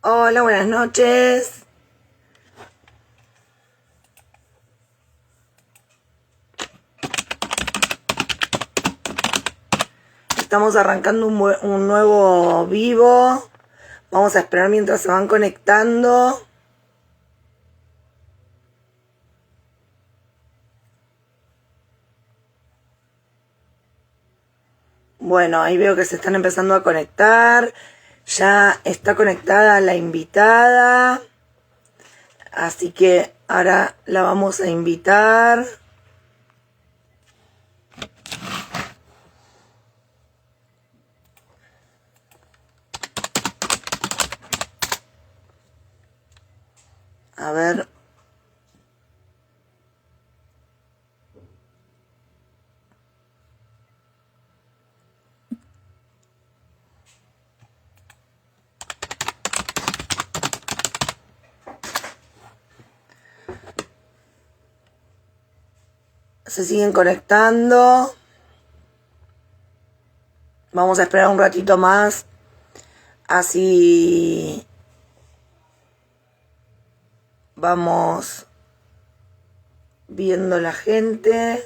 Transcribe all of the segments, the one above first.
Hola, buenas noches. Estamos arrancando un nuevo vivo. Vamos a esperar mientras se van conectando. Bueno, ahí veo que se están empezando a conectar. Ya está conectada la invitada. Así que ahora la vamos a invitar. A ver. Se siguen conectando. Vamos a esperar un ratito más. Así vamos viendo la gente.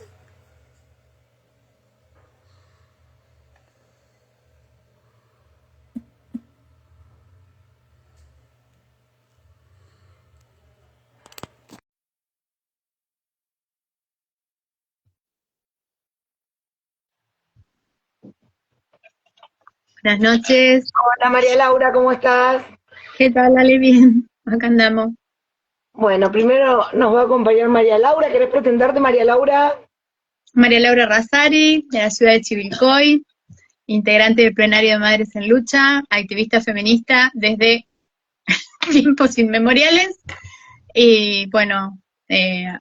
Buenas noches. Hola María Laura, ¿cómo estás? ¿Qué tal, Ale? Bien, acá andamos. Bueno, primero nos va a acompañar María Laura. ¿Querés presentarte, María Laura? María Laura Razari, de la ciudad de Chivilcoy, integrante del Plenario de Madres en Lucha, activista feminista desde tiempos inmemoriales y, bueno,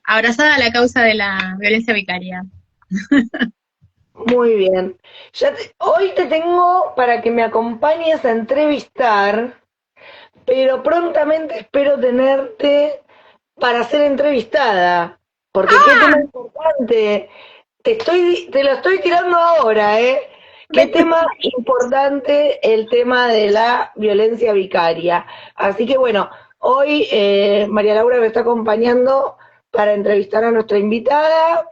abrazada a la causa de la violencia vicaria. Muy bien. Hoy te tengo para que me acompañes a entrevistar, pero prontamente espero tenerte para ser entrevistada. Porque qué tema importante. Te lo estoy tirando ahora, ¿eh? Qué tema importante el tema de la violencia vicaria. Así que bueno, hoy María Laura me está acompañando para entrevistar a nuestra invitada,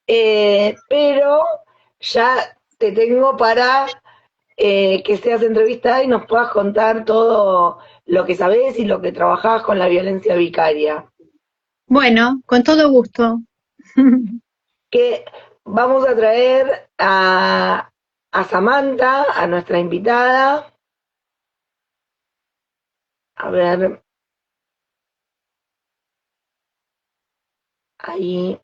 pero ya te tengo para que seas entrevistada y nos puedas contar todo lo que sabés y lo que trabajás con la violencia vicaria. Bueno, con todo gusto. Que vamos a traer a Samantha, a nuestra invitada. A ver, ahí.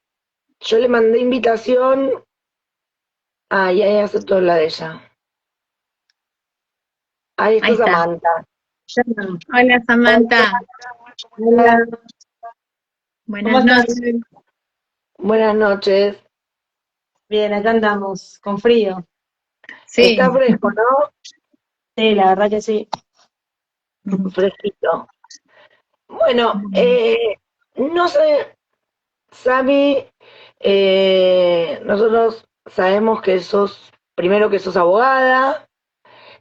Yo le mandé invitación. Y ahí aceptó la de ella. Ahí Ahí está está. Samantha. Hola, Hola, Samantha. Hola, ¿cómo Buenas estás? noches. buenas noches. Bien, acá andamos, con frío. Está Sí. fresco, ¿no? Sí, la verdad que sí. Fresquito. Bueno, no sé, Sami, nosotros sabemos que primero que sos abogada,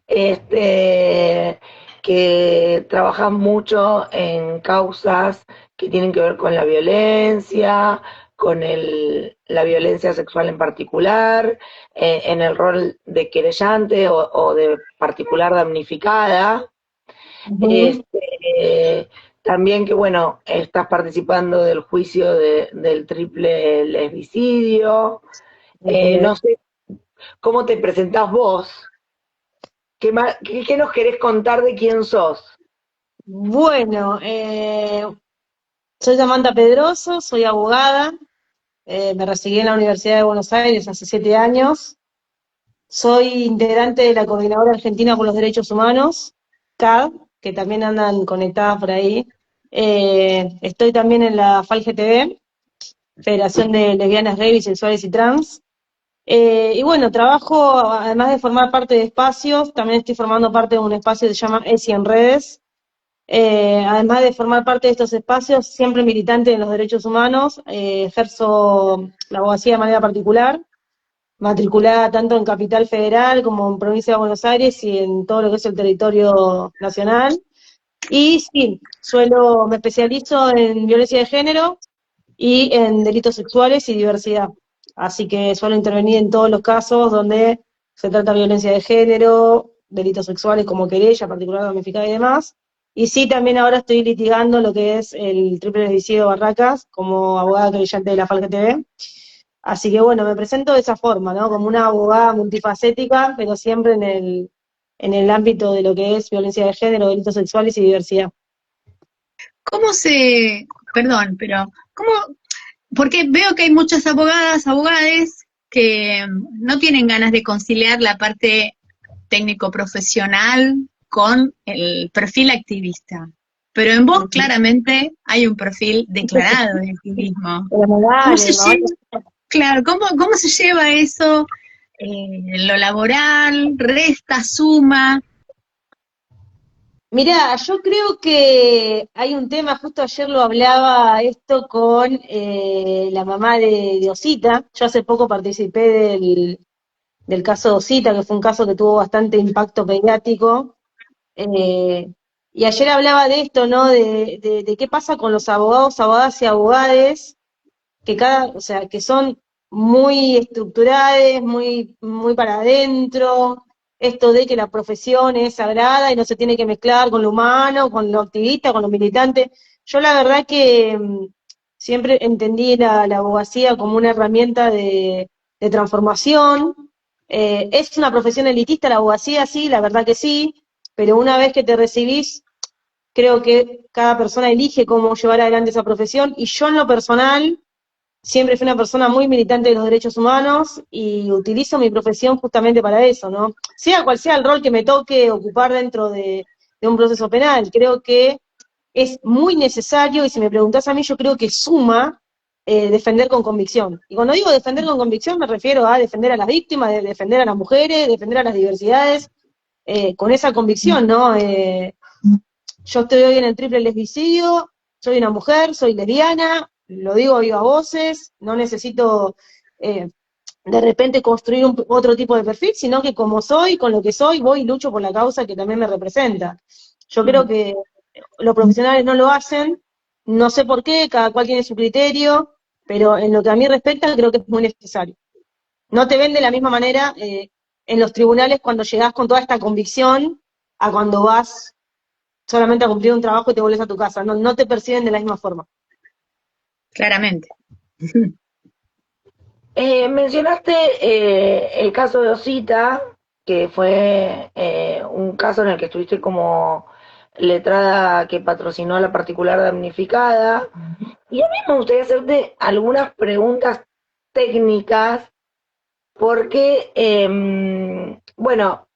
este, que trabajas mucho en causas que tienen que ver con la violencia, con la violencia sexual en particular, en el rol de querellante o de particular damnificada. Ujú, Este, también que, bueno, estás participando del juicio del triple lesbicidio. así No es. sé cómo te presentás vos. ¿Qué nos querés contar de quién sos? Bueno, soy Samantha Pedroso, soy abogada, me recibí en la Universidad de Buenos Aires hace 7 años. Soy integrante de la Coordinadora Argentina por los Derechos Humanos, CAD, que también andan conectadas por ahí. Estoy también en la FALGTB, Federación de Lesbianas, Gays, Bisexuales y Trans. Y bueno, trabajo, además de formar parte de espacios, también estoy formando parte de un espacio que se llama ESI en redes. Además de formar parte de estos espacios, siempre militante en los derechos humanos, ejerzo la abogacía de manera particular, matriculada tanto en Capital Federal como en Provincia de Buenos Aires y en todo lo que es el territorio nacional. Y sí, me especializo en violencia de género y en delitos sexuales y diversidad. Así que suelo intervenir en todos los casos donde se trata de violencia de género, delitos sexuales como querella, particular damnificada y demás. Y sí, también ahora estoy litigando lo que es el triple homicidio Barracas como abogada querellante de la FALC TV. Así que bueno, me presento de esa forma, ¿no? Como una abogada multifacética, pero siempre en el ámbito de lo que es violencia de género, delitos sexuales y diversidad. ¿Cómo se, perdón, pero, cómo, porque veo que hay muchas abogadas, abogades que no tienen ganas de conciliar la parte técnico-profesional con el perfil activista. Pero en vos claramente hay un perfil declarado de activismo. Pero ¿Cómo se me vale. lleva, claro, cómo se lleva eso, lo laboral, resta, suma? Mirá, yo creo que hay un tema, justo ayer lo hablaba esto con la mamá de Osita. Yo hace poco participé del caso de Osita, que fue un caso que tuvo bastante impacto mediático. Eh, y ayer hablaba de esto, ¿no? De qué pasa con los abogados, abogadas y abogades, o sea, que son muy estructuradas, muy para adentro, esto de que la profesión es sagrada y no se tiene que mezclar con lo humano, con lo activista, con lo militante. Yo la verdad que siempre entendí la abogacía como una herramienta de transformación. Es una profesión elitista la abogacía, sí, la verdad que sí, pero una vez que te recibís, creo que cada persona elige cómo llevar adelante esa profesión, y yo en lo personal siempre fui una persona muy militante de los derechos humanos y utilizo mi profesión justamente para eso, ¿no? Sea cual sea el rol que me toque ocupar dentro de un proceso penal, creo que es muy necesario, y si me preguntás a mí, yo creo que suma defender con convicción. Y cuando digo defender con convicción, me refiero a defender a las víctimas, de defender a las mujeres, defender a las diversidades, con esa convicción, ¿no? Yo estoy hoy en el triple lesbicidio, soy una mujer, soy lesbiana, lo digo viva voces, no necesito de repente construir otro tipo de perfil, sino que como soy, con lo que soy, voy y lucho por la causa que también me representa. Yo creo que los profesionales no lo hacen, no sé por qué, cada cual tiene su criterio, pero en lo que a mí respecta creo que es muy necesario. No te ven de la misma manera en los tribunales cuando llegás con toda esta convicción a cuando vas solamente a cumplir un trabajo y te volvés a tu casa. No, no te perciben de la misma forma. Claramente. Mencionaste el caso de Osita, que fue un caso en el que estuviste como letrada que patrocinó a la particular damnificada. Y a mí me gustaría hacerte algunas preguntas técnicas, porque, bueno,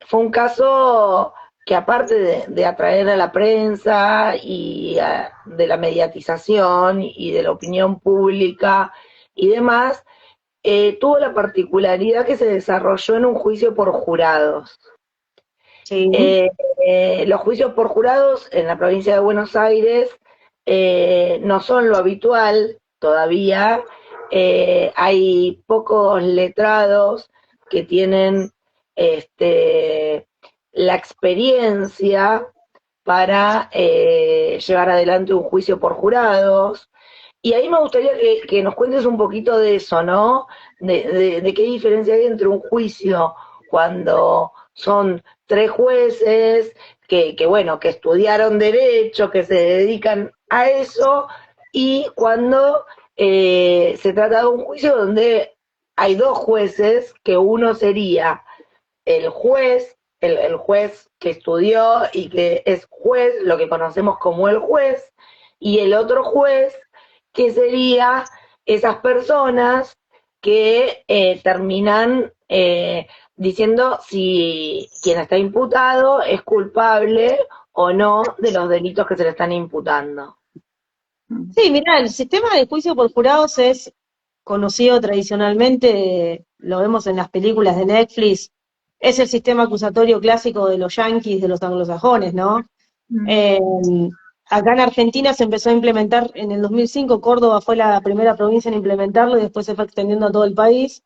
fue un caso que aparte de atraer a la prensa y de la mediatización y de la opinión pública y demás, tuvo la particularidad que se desarrolló en un juicio por jurados. Sí. Los juicios por jurados en la provincia de Buenos Aires no son lo habitual todavía. Hay pocos letrados que tienen la experiencia para llevar adelante un juicio por jurados. Y ahí me gustaría que nos cuentes un poquito de eso, ¿no? De qué diferencia hay entre un juicio cuando son tres jueces bueno, que estudiaron derecho, que se dedican a eso, y cuando se trata de un juicio donde hay dos jueces, que uno sería el juez, el juez que estudió y que es juez, lo que conocemos como el juez, y el otro juez, que sería esas personas que terminan diciendo si quien está imputado es culpable o no de los delitos que se le están imputando. Sí, mirá, el sistema de juicio por jurados es conocido tradicionalmente, lo vemos en las películas de Netflix, es el sistema acusatorio clásico de los yanquis, de los anglosajones, ¿no? Acá en Argentina se empezó a implementar en el 2005, Córdoba fue la primera provincia en implementarlo y después se fue extendiendo a todo el país.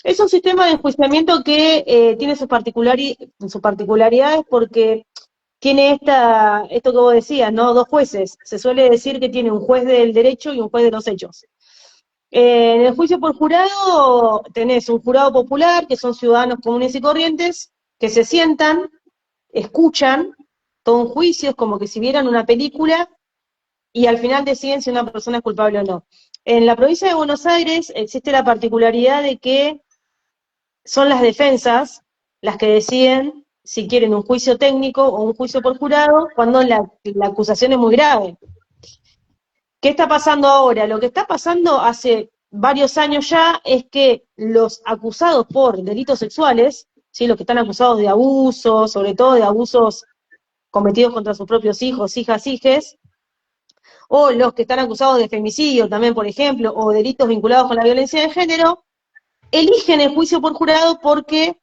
Es un sistema de enjuiciamiento que tiene sus particularidades porque tiene esto que vos decías, ¿no? Dos jueces. Se suele decir que tiene un juez del derecho y un juez de los hechos. En el juicio por jurado tenés un jurado popular, que son ciudadanos comunes y corrientes, que se sientan, escuchan todo un juicio, es como que si vieran una película, y al final deciden si una persona es culpable o no. En la provincia de Buenos Aires existe la particularidad de que son las defensas las que deciden si quieren un juicio técnico o un juicio por jurado cuando la acusación es muy grave. ¿Qué está pasando ahora? Lo que está pasando hace varios años ya es que los acusados por delitos sexuales, ¿sí? Los que están acusados de abuso, sobre todo de abusos cometidos contra sus propios hijos, hijas, hijes, o los que están acusados de femicidio también, por ejemplo, o delitos vinculados con la violencia de género, eligen el juicio por jurado porque,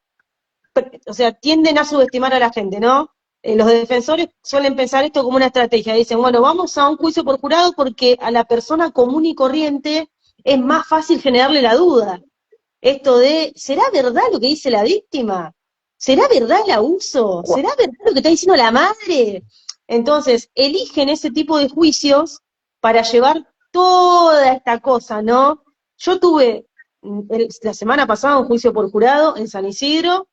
o sea, tienden a subestimar a la gente, ¿no? Los defensores suelen pensar esto como una estrategia, dicen, bueno, vamos a un juicio por jurado porque a la persona común y corriente es más fácil generarle la duda. Esto de, ¿será verdad lo que dice la víctima? ¿Será verdad el abuso? ¿Será verdad lo que está diciendo la madre? Entonces, eligen ese tipo de juicios para llevar toda esta cosa, ¿no? Yo tuve la semana pasada un juicio por jurado en San Isidro,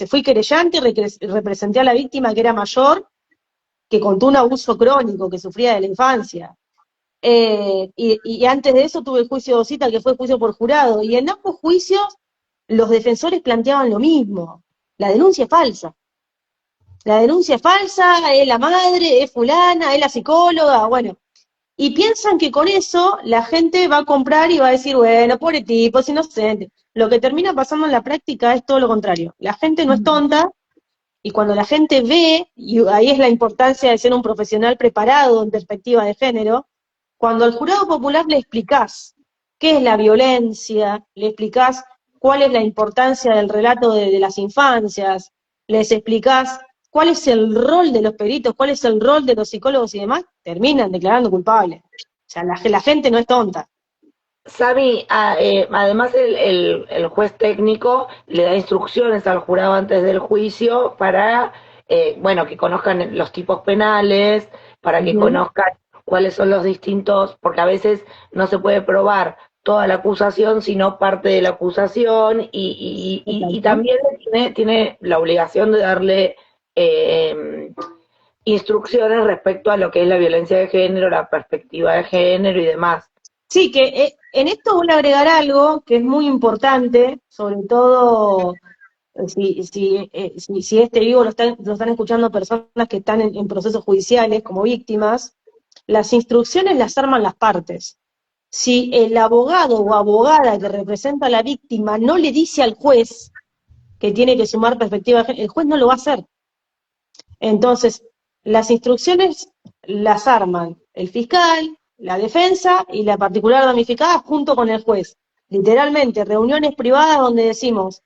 fui querellante, representé a la víctima que era mayor, que contó un abuso crónico que sufría de la infancia. Y antes de eso tuve el juicio de Osita, que fue juicio por jurado, y en ambos juicios los defensores planteaban lo mismo, la denuncia es falsa. La denuncia es falsa, es la madre, es fulana, es la psicóloga, bueno. Y piensan que con eso la gente va a comprar y va a decir, bueno, pobre tipo, es inocente. Lo que termina pasando en la práctica es todo lo contrario. La gente no es tonta, y cuando la gente ve, y ahí es la importancia de ser un profesional preparado en perspectiva de género, cuando al jurado popular le explicás qué es la violencia, le explicás cuál es la importancia del relato de las infancias, les explicás cuál es el rol de los peritos, cuál es el rol de los psicólogos y demás, terminan declarando culpables. O sea, la gente no es tonta. Sami, además el juez técnico le da instrucciones al jurado antes del juicio para, bueno, que conozcan los tipos penales, para que conozcan cuáles son los distintos, porque a veces no se puede probar toda la acusación, sino parte de la acusación, y también tiene la obligación de darle instrucciones respecto a lo que es la violencia de género, la perspectiva de género y demás. Sí, que en esto voy a agregar algo que es muy importante, sobre todo si este vivo lo están escuchando personas que están en procesos judiciales como víctimas. Las instrucciones las arman las partes. Si el abogado o abogada que representa a la víctima no le dice al juez que tiene que sumar perspectiva de género, el juez no lo va a hacer. Entonces, las instrucciones las arman el fiscal, la defensa y la particular damnificada junto con el juez. Literalmente, reuniones privadas donde decimos,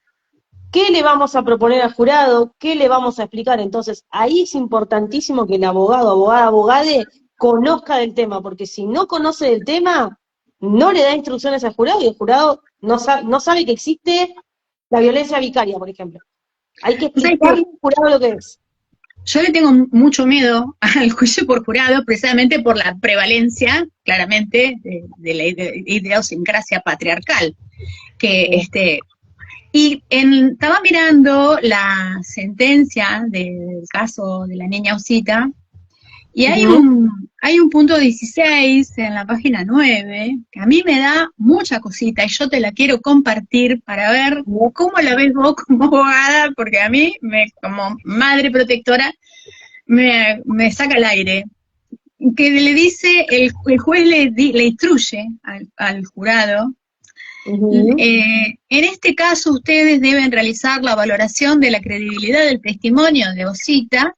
¿qué le vamos a proponer al jurado? ¿Qué le vamos a explicar? Entonces, ahí es importantísimo que el abogado, abogada, abogade conozca del tema, porque si no conoce del tema, no le da instrucciones al jurado y el jurado no sabe que existe la violencia vicaria, por ejemplo. Hay que explicarle al jurado lo que es. Yo le tengo mucho miedo al juicio por jurado, precisamente por la prevalencia, claramente, de la idiosincrasia patriarcal. Estaba mirando la sentencia del caso de la niña Osita, y hay un punto 16 en la página 9, que a mí me da mucha cosita, y yo te la quiero compartir para ver cómo la ves vos como abogada, porque a mí, como madre protectora, me saca el aire. Que le dice, el juez le instruye al jurado, en este caso ustedes deben realizar la valoración de la credibilidad del testimonio de Osita,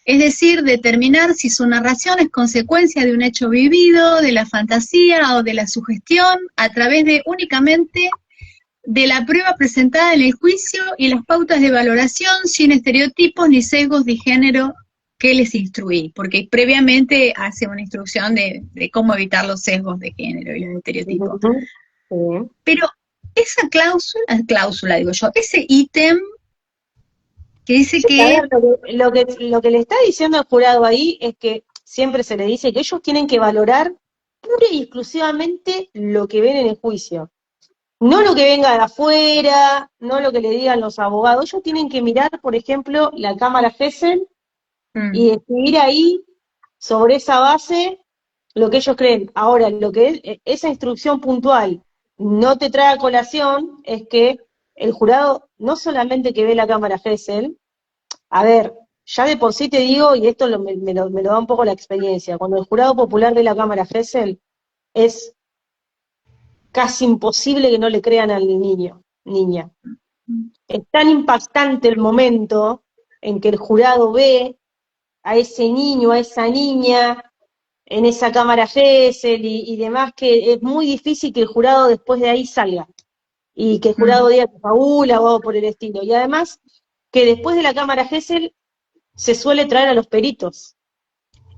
es decir, determinar si su narración es consecuencia de un hecho vivido, de la fantasía o de la sugestión, a través únicamente de la prueba presentada en el juicio y las pautas de valoración, sin estereotipos ni sesgos de género que les instruí, porque previamente hace una instrucción de cómo evitar los sesgos de género y los estereotipos. Pero esa cláusula, digo yo, ese ítem, que dice Sí, a que, ver, lo que le está diciendo el jurado ahí es que siempre se le dice que ellos tienen que valorar pura y exclusivamente lo que ven en el juicio. No lo que venga de afuera, no lo que le digan los abogados. Ellos tienen que mirar, por ejemplo, la cámara Gesell y decidir ahí, sobre esa base, lo que ellos creen. Ahora, lo que esa instrucción puntual no te trae a colación es que el jurado no solamente que ve la cámara Gesell, a ver, ya de por sí te digo, y esto me lo da un poco la experiencia, cuando el jurado popular ve la cámara Gesell, es casi imposible que no le crean al niño, niña. Es tan impactante el momento en que el jurado ve a ese niño, a esa niña, en esa cámara Gesell y demás, que es muy difícil que el jurado después de ahí salga, y que el jurado diga que fabula o algo por el estilo. Y además, que después de la cámara Gesell se suele traer a los peritos.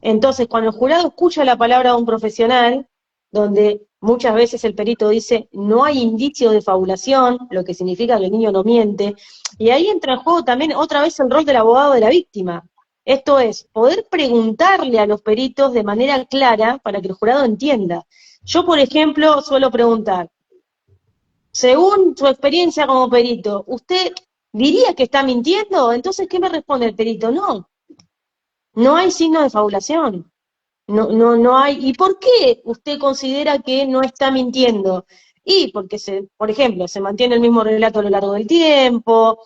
Entonces, cuando el jurado escucha la palabra de un profesional, donde muchas veces el perito dice no hay indicios de fabulación, lo que significa que el niño no miente, y ahí entra en juego también otra vez el rol del abogado de la víctima. Esto es, poder preguntarle a los peritos de manera clara para que el jurado entienda. Yo, por ejemplo, suelo preguntar, según su experiencia como perito, ¿usted diría que está mintiendo? Entonces, ¿qué me responde el perito? No, no hay signo de fabulación. No hay. ¿Y por qué usted considera que no está mintiendo? Y porque, por ejemplo, se mantiene el mismo relato a lo largo del tiempo,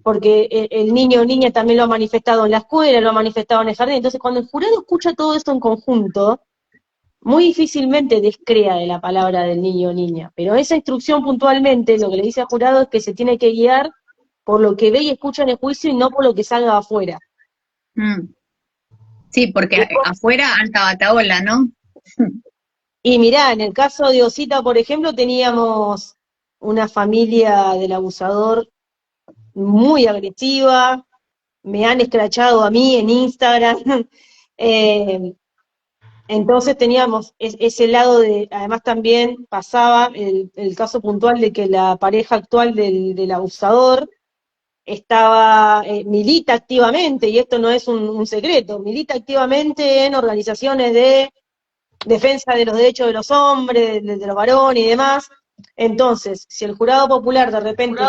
porque el niño o niña también lo ha manifestado en la escuela, lo ha manifestado en el jardín. Entonces, cuando el jurado escucha todo esto en conjunto, muy difícilmente descrea de la palabra del niño o niña. Pero esa instrucción puntualmente, lo que le dice al jurado es que se tiene que guiar por lo que ve y escucha en el juicio y no por lo que salga afuera. Sí, porque afuera alta bataola, ¿no? Y mirá, en el caso de Osita, por ejemplo, teníamos una familia del abusador muy agresiva, me han escrachado a mí en Instagram, entonces teníamos ese lado de, además también pasaba el caso puntual de que la pareja actual del abusador milita activamente, y esto no es un secreto, milita activamente en organizaciones de defensa de los derechos de los hombres, de los varones y demás. Entonces, si el jurado popular de repente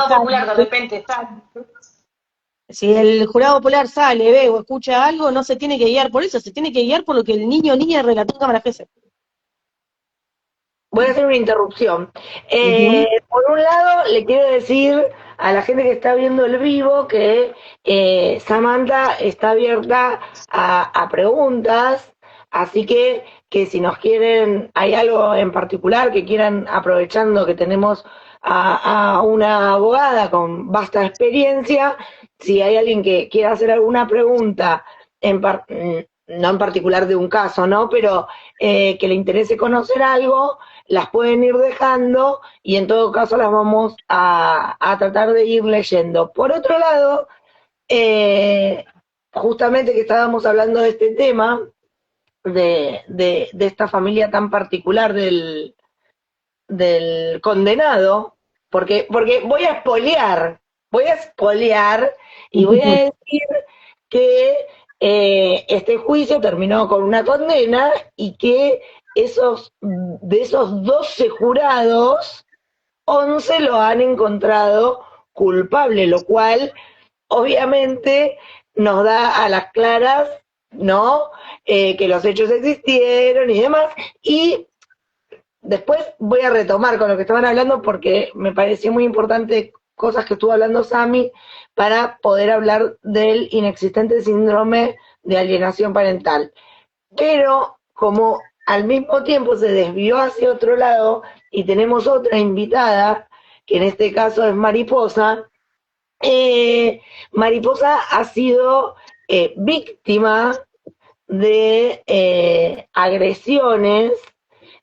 si el jurado popular sale, ve o escucha algo, no se tiene que guiar por eso, se tiene que guiar por lo que el niño o niña relató en cámara Gesell. Voy a hacer una interrupción. Por un lado, le quiero decir a la gente que está viendo el vivo que Samantha está abierta a preguntas, así que si nos quieren, hay algo en particular que quieran, aprovechando que tenemos a una abogada con vasta experiencia, si hay alguien que quiera hacer alguna pregunta, no en particular de un caso, ¿no? Pero que le interese conocer algo, las pueden ir dejando y en todo caso las vamos a tratar de ir leyendo. Por otro lado, justamente que estábamos hablando de este tema, de esta familia tan particular del condenado, porque voy a espolear y voy a decir que este juicio terminó con una condena y que de esos 12 jurados, 11 lo han encontrado culpable, lo cual obviamente nos da a las claras, ¿no? Que los hechos existieron y demás. Y después voy a retomar con lo que estaban hablando porque me pareció muy importante cosas que estuvo hablando Sami para poder hablar del inexistente síndrome de alienación parental. Pero como al mismo tiempo se desvió hacia otro lado y tenemos otra invitada, que en este caso es Mariposa, Mariposa ha sido víctima de agresiones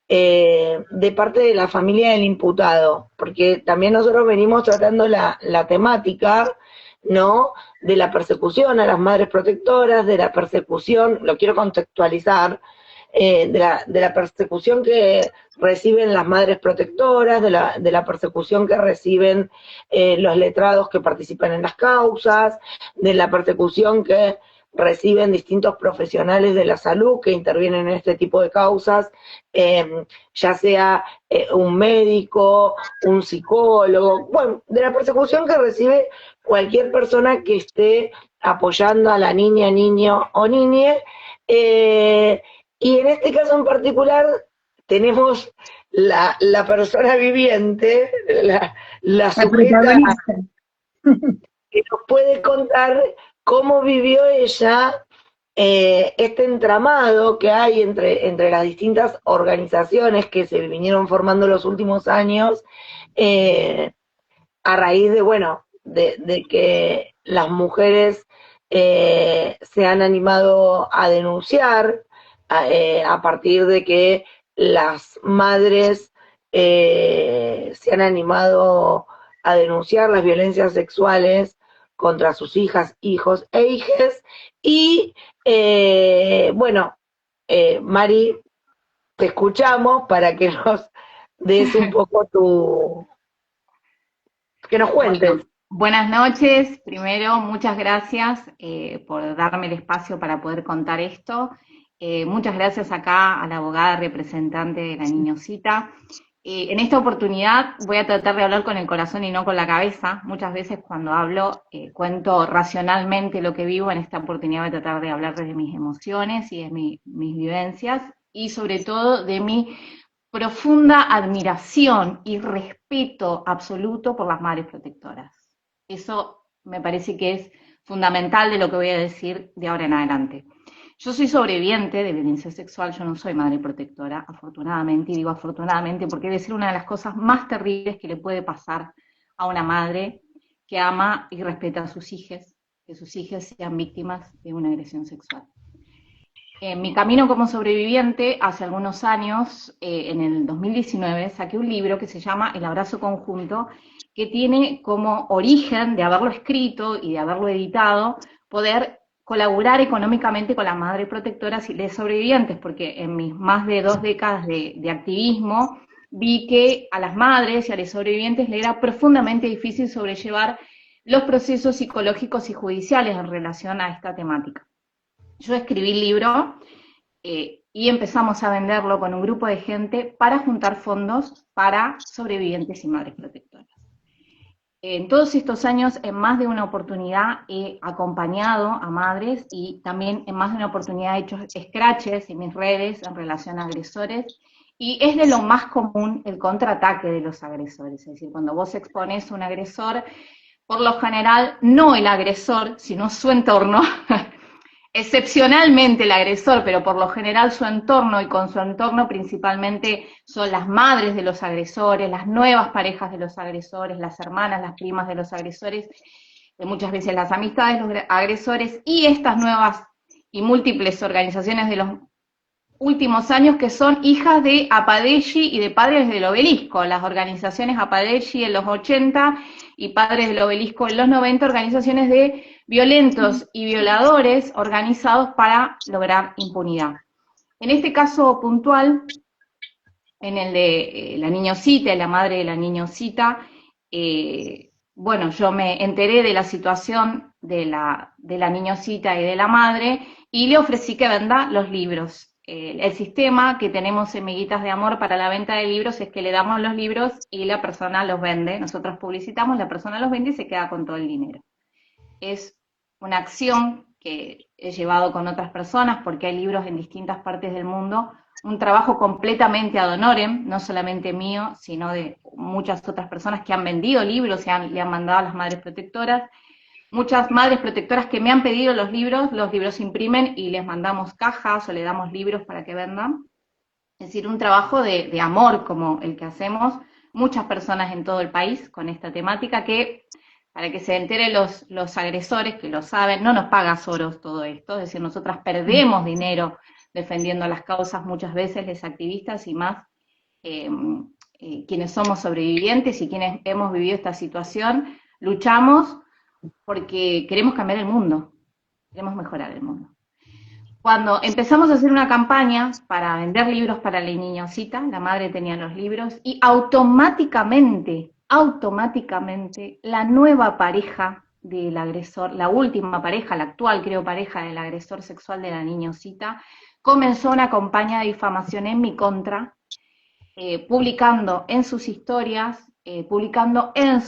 de parte de la familia del imputado, porque también nosotros venimos tratando la temática, ¿no? De la persecución a las madres protectoras, de la persecución, lo quiero contextualizar, de la persecución que reciben las madres protectoras, de la persecución que reciben los letrados que participan en las causas, de la persecución que reciben distintos profesionales de la salud que intervienen en este tipo de causas, ya sea un médico, un psicólogo, bueno, de la persecución que recibe cualquier persona que esté apoyando a la niña, niño o niñe, y en este caso en particular tenemos la persona viviente, la La sujeta protagonista. que nos puede contar cómo vivió ella este entramado que hay entre las distintas organizaciones que se vinieron formando en los últimos años, a raíz de, bueno, de que las mujeres se han animado a denunciar, a partir de que las madres se han animado a denunciar las violencias sexuales contra sus hijas, hijos e hijes. Y bueno, Mari, te escuchamos para que nos des un poco que nos cuentes. Bueno, buenas noches. Primero, muchas gracias por darme el espacio para poder contar esto. Muchas gracias acá a la abogada representante de la Niñosita. En esta oportunidad voy a tratar de hablar con el corazón y no con la cabeza. Muchas veces cuando hablo cuento racionalmente lo que vivo. En esta oportunidad voy a tratar de hablar desde mis emociones y de mis vivencias y sobre todo de mi profunda admiración y respeto absoluto por las madres protectoras. Eso me parece que es fundamental de lo que voy a decir de ahora en adelante. Yo soy sobreviviente de violencia sexual, yo no soy madre protectora, afortunadamente, y digo afortunadamente porque debe ser una de las cosas más terribles que le puede pasar a una madre que ama y respeta a sus hijas, que sus hijas sean víctimas de una agresión sexual. En mi camino como sobreviviente, hace algunos años, en el 2019, saqué un libro que se llama El abrazo conjunto, que tiene como origen de haberlo escrito y de haberlo editado, poder colaborar económicamente con las madres protectoras y de sobrevivientes, porque en mis más de 2 décadas de activismo, vi que a las madres y a los sobrevivientes le era profundamente difícil sobrellevar los procesos psicológicos y judiciales en relación a esta temática. Yo escribí el libro y empezamos a venderlo con un grupo de gente para juntar fondos para sobrevivientes y madres protectoras. En todos estos años, en más de una oportunidad, he acompañado a madres y también en más de una oportunidad he hecho scratches en mis redes en relación a agresores, y es de lo más común el contraataque de los agresores. Es decir, cuando vos exponés a un agresor, por lo general, no el agresor, sino su entorno, excepcionalmente el agresor, pero por lo general su entorno, y con su entorno principalmente son las madres de los agresores, las nuevas parejas de los agresores, las hermanas, las primas de los agresores, muchas veces las amistades de los agresores, y estas nuevas y múltiples organizaciones de los últimos años que son hijas de Apadelli y de Padres del Obelisco, las organizaciones Apadelli en los 80 y Padres del Obelisco en los 90, organizaciones de violentos y violadores organizados para lograr impunidad. En este caso puntual, en el de la Niñosita y la madre de la Niñosita, bueno, yo me enteré de la situación de la Niñosita y de la madre y le ofrecí que venda los libros. El sistema que tenemos en Miguitas de Amor para la venta de libros es que le damos los libros y la persona los vende, nosotros publicitamos, la persona los vende y se queda con todo el dinero. Es una acción que he llevado con otras personas porque hay libros en distintas partes del mundo, un trabajo completamente ad honorem, no solamente mío, sino de muchas otras personas que han vendido libros y le han mandado a las madres protectoras. Muchas madres protectoras que me han pedido los libros se imprimen y les mandamos cajas o le damos libros para que vendan. Es decir, un trabajo de amor como el que hacemos muchas personas en todo el país con esta temática que, para que se enteren los agresores, que lo saben, no nos paga Soros todo esto, es decir, nosotras perdemos dinero defendiendo las causas muchas veces, los activistas y más quienes somos sobrevivientes y quienes hemos vivido esta situación, luchamos porque queremos cambiar el mundo, queremos mejorar el mundo. Cuando empezamos a hacer una campaña para vender libros para la niñosita, la madre tenía los libros, y automáticamente, la nueva pareja del agresor, la última pareja, la actual creo pareja del agresor sexual de la niñosita, comenzó una campaña de difamación en mi contra, publicando en sus historias, publicando en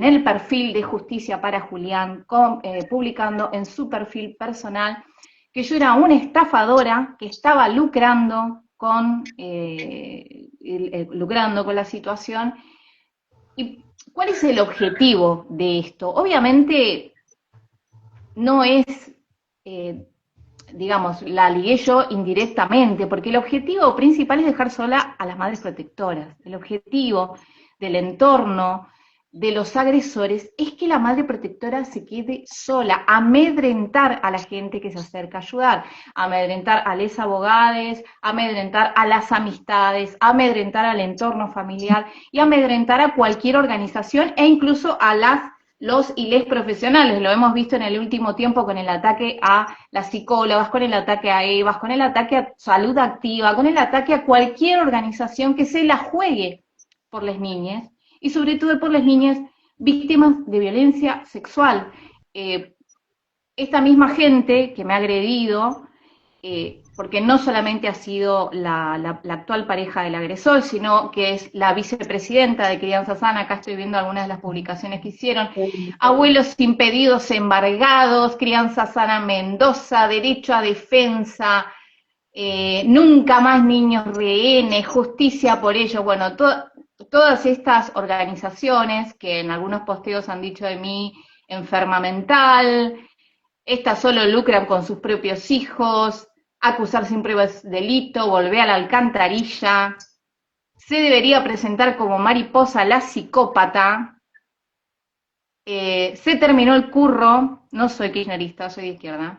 el perfil de Justicia para Julián, publicando en su perfil personal, que yo era una estafadora que estaba lucrando con la situación. ¿Y cuál es el objetivo de esto? Obviamente no es, digamos, la ligué yo indirectamente, porque el objetivo principal es dejar sola a las madres protectoras. El objetivo del entorno de los agresores es que la madre protectora se quede sola, amedrentar a la gente que se acerca a ayudar, amedrentar a les abogades, amedrentar a las amistades, amedrentar al entorno familiar y amedrentar a cualquier organización e incluso a los y les profesionales. Lo hemos visto en el último tiempo con el ataque a las psicólogas, con el ataque a EVAs, con el ataque a Salud Activa, con el ataque a cualquier organización que se la juegue por las niñas, y sobre todo por las niñas víctimas de violencia sexual. Esta misma gente que me ha agredido, porque no solamente ha sido la actual pareja del agresor, sino que es la vicepresidenta de Crianza Sana, acá estoy viendo algunas de las publicaciones que hicieron, Abuelos Impedidos Embargados, Crianza Sana Mendoza, Derecho a Defensa, Nunca Más Niños Rehenes, Justicia por Ellos, bueno, todas estas organizaciones que en algunos posteos han dicho de mí enferma mental, estas solo lucran con sus propios hijos, acusar sin pruebas delito, volver a la alcantarilla, se debería presentar como mariposa la psicópata, se terminó el curro, no soy kirchnerista, soy de izquierda,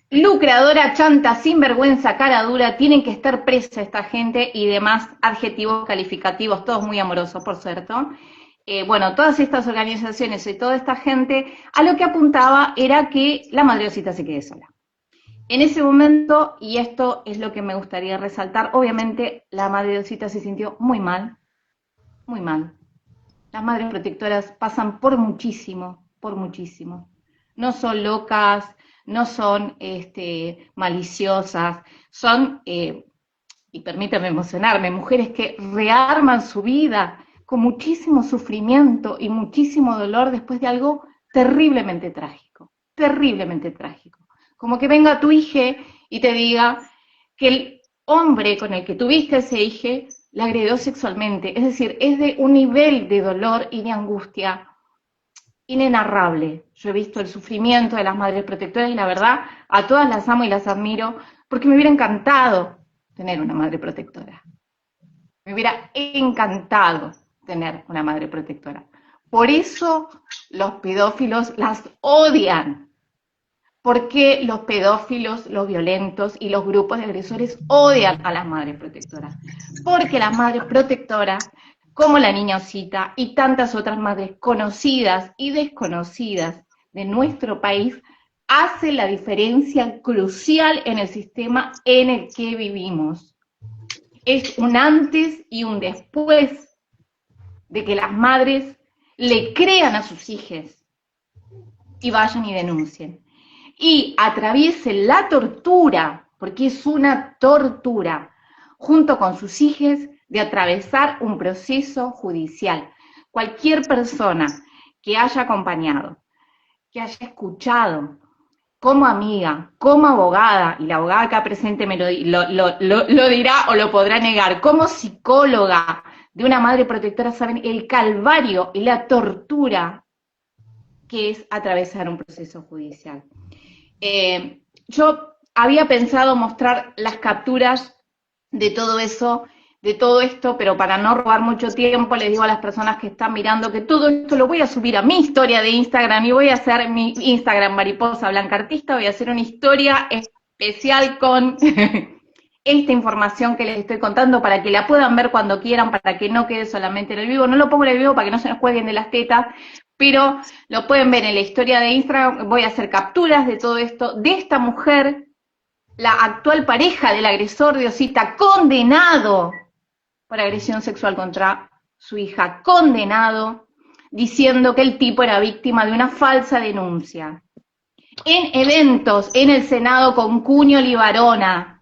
lucradora, chanta, sinvergüenza, cara dura, tienen que estar presa esta gente y demás adjetivos calificativos, todos muy amorosos, por cierto. Bueno, todas estas organizaciones y toda esta gente a lo que apuntaba era que la madrecita se quede sola. En ese momento, y esto es lo que me gustaría resaltar, obviamente la madrecita se sintió muy mal, muy mal. Las madres protectoras pasan por muchísimo, no son locas, no son maliciosas, son, y permítame emocionarme, mujeres que rearman su vida con muchísimo sufrimiento y muchísimo dolor después de algo terriblemente trágico, Como que venga tu hija y te diga que el hombre con el que tuviste ese hijo la agredió sexualmente, es decir, es de un nivel de dolor y de angustia inenarrable. Yo he visto el sufrimiento de las madres protectoras y la verdad, a todas las amo y las admiro, porque me hubiera encantado tener una madre protectora. Me hubiera encantado tener una madre protectora. Por eso los pedófilos las odian. Porque los pedófilos, los violentos y los grupos de agresores odian a las madres protectoras. Porque las madres protectoras, como la niña Osita y tantas otras madres conocidas y desconocidas de nuestro país, hace la diferencia crucial en el sistema en el que vivimos. Es un antes y un después de que las madres le crean a sus hijas y vayan y denuncien. Y atraviesen la tortura, porque es una tortura, junto con sus hijas, de atravesar un proceso judicial. Cualquier persona que haya acompañado, que haya escuchado, como amiga, como abogada, y la abogada acá presente me lo dirá o lo podrá negar, como psicóloga de una madre protectora, saben el calvario y la tortura que es atravesar un proceso judicial. Yo había pensado mostrar las capturas de todo eso, de todo esto, pero para no robar mucho tiempo les digo a las personas que están mirando que todo esto lo voy a subir a mi historia de Instagram y voy a hacer mi Instagram Mariposa Blanca Artista, voy a hacer una historia especial con esta información que les estoy contando para que la puedan ver cuando quieran, para que no quede solamente en el vivo. No lo pongo en el vivo para que no se nos cuelguen de las tetas, pero lo pueden ver en la historia de Instagram. Voy a hacer capturas de todo esto, de esta mujer, la actual pareja del agresor de Osita, condenado por agresión sexual contra su hija, condenado, diciendo que el tipo era víctima de una falsa denuncia. En eventos en el Senado con Cuño Libarona,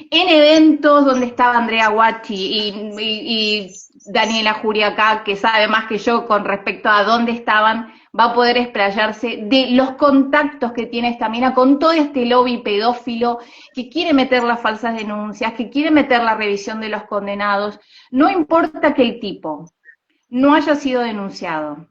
en eventos donde estaba Andrea Guacci y Daniela Juriacá, que sabe más que yo con respecto a dónde estaban, va a poder explayarse de los contactos que tiene esta mina con todo este lobby pedófilo que quiere meter las falsas denuncias, que quiere meter la revisión de los condenados. No importa que el tipo no haya sido denunciado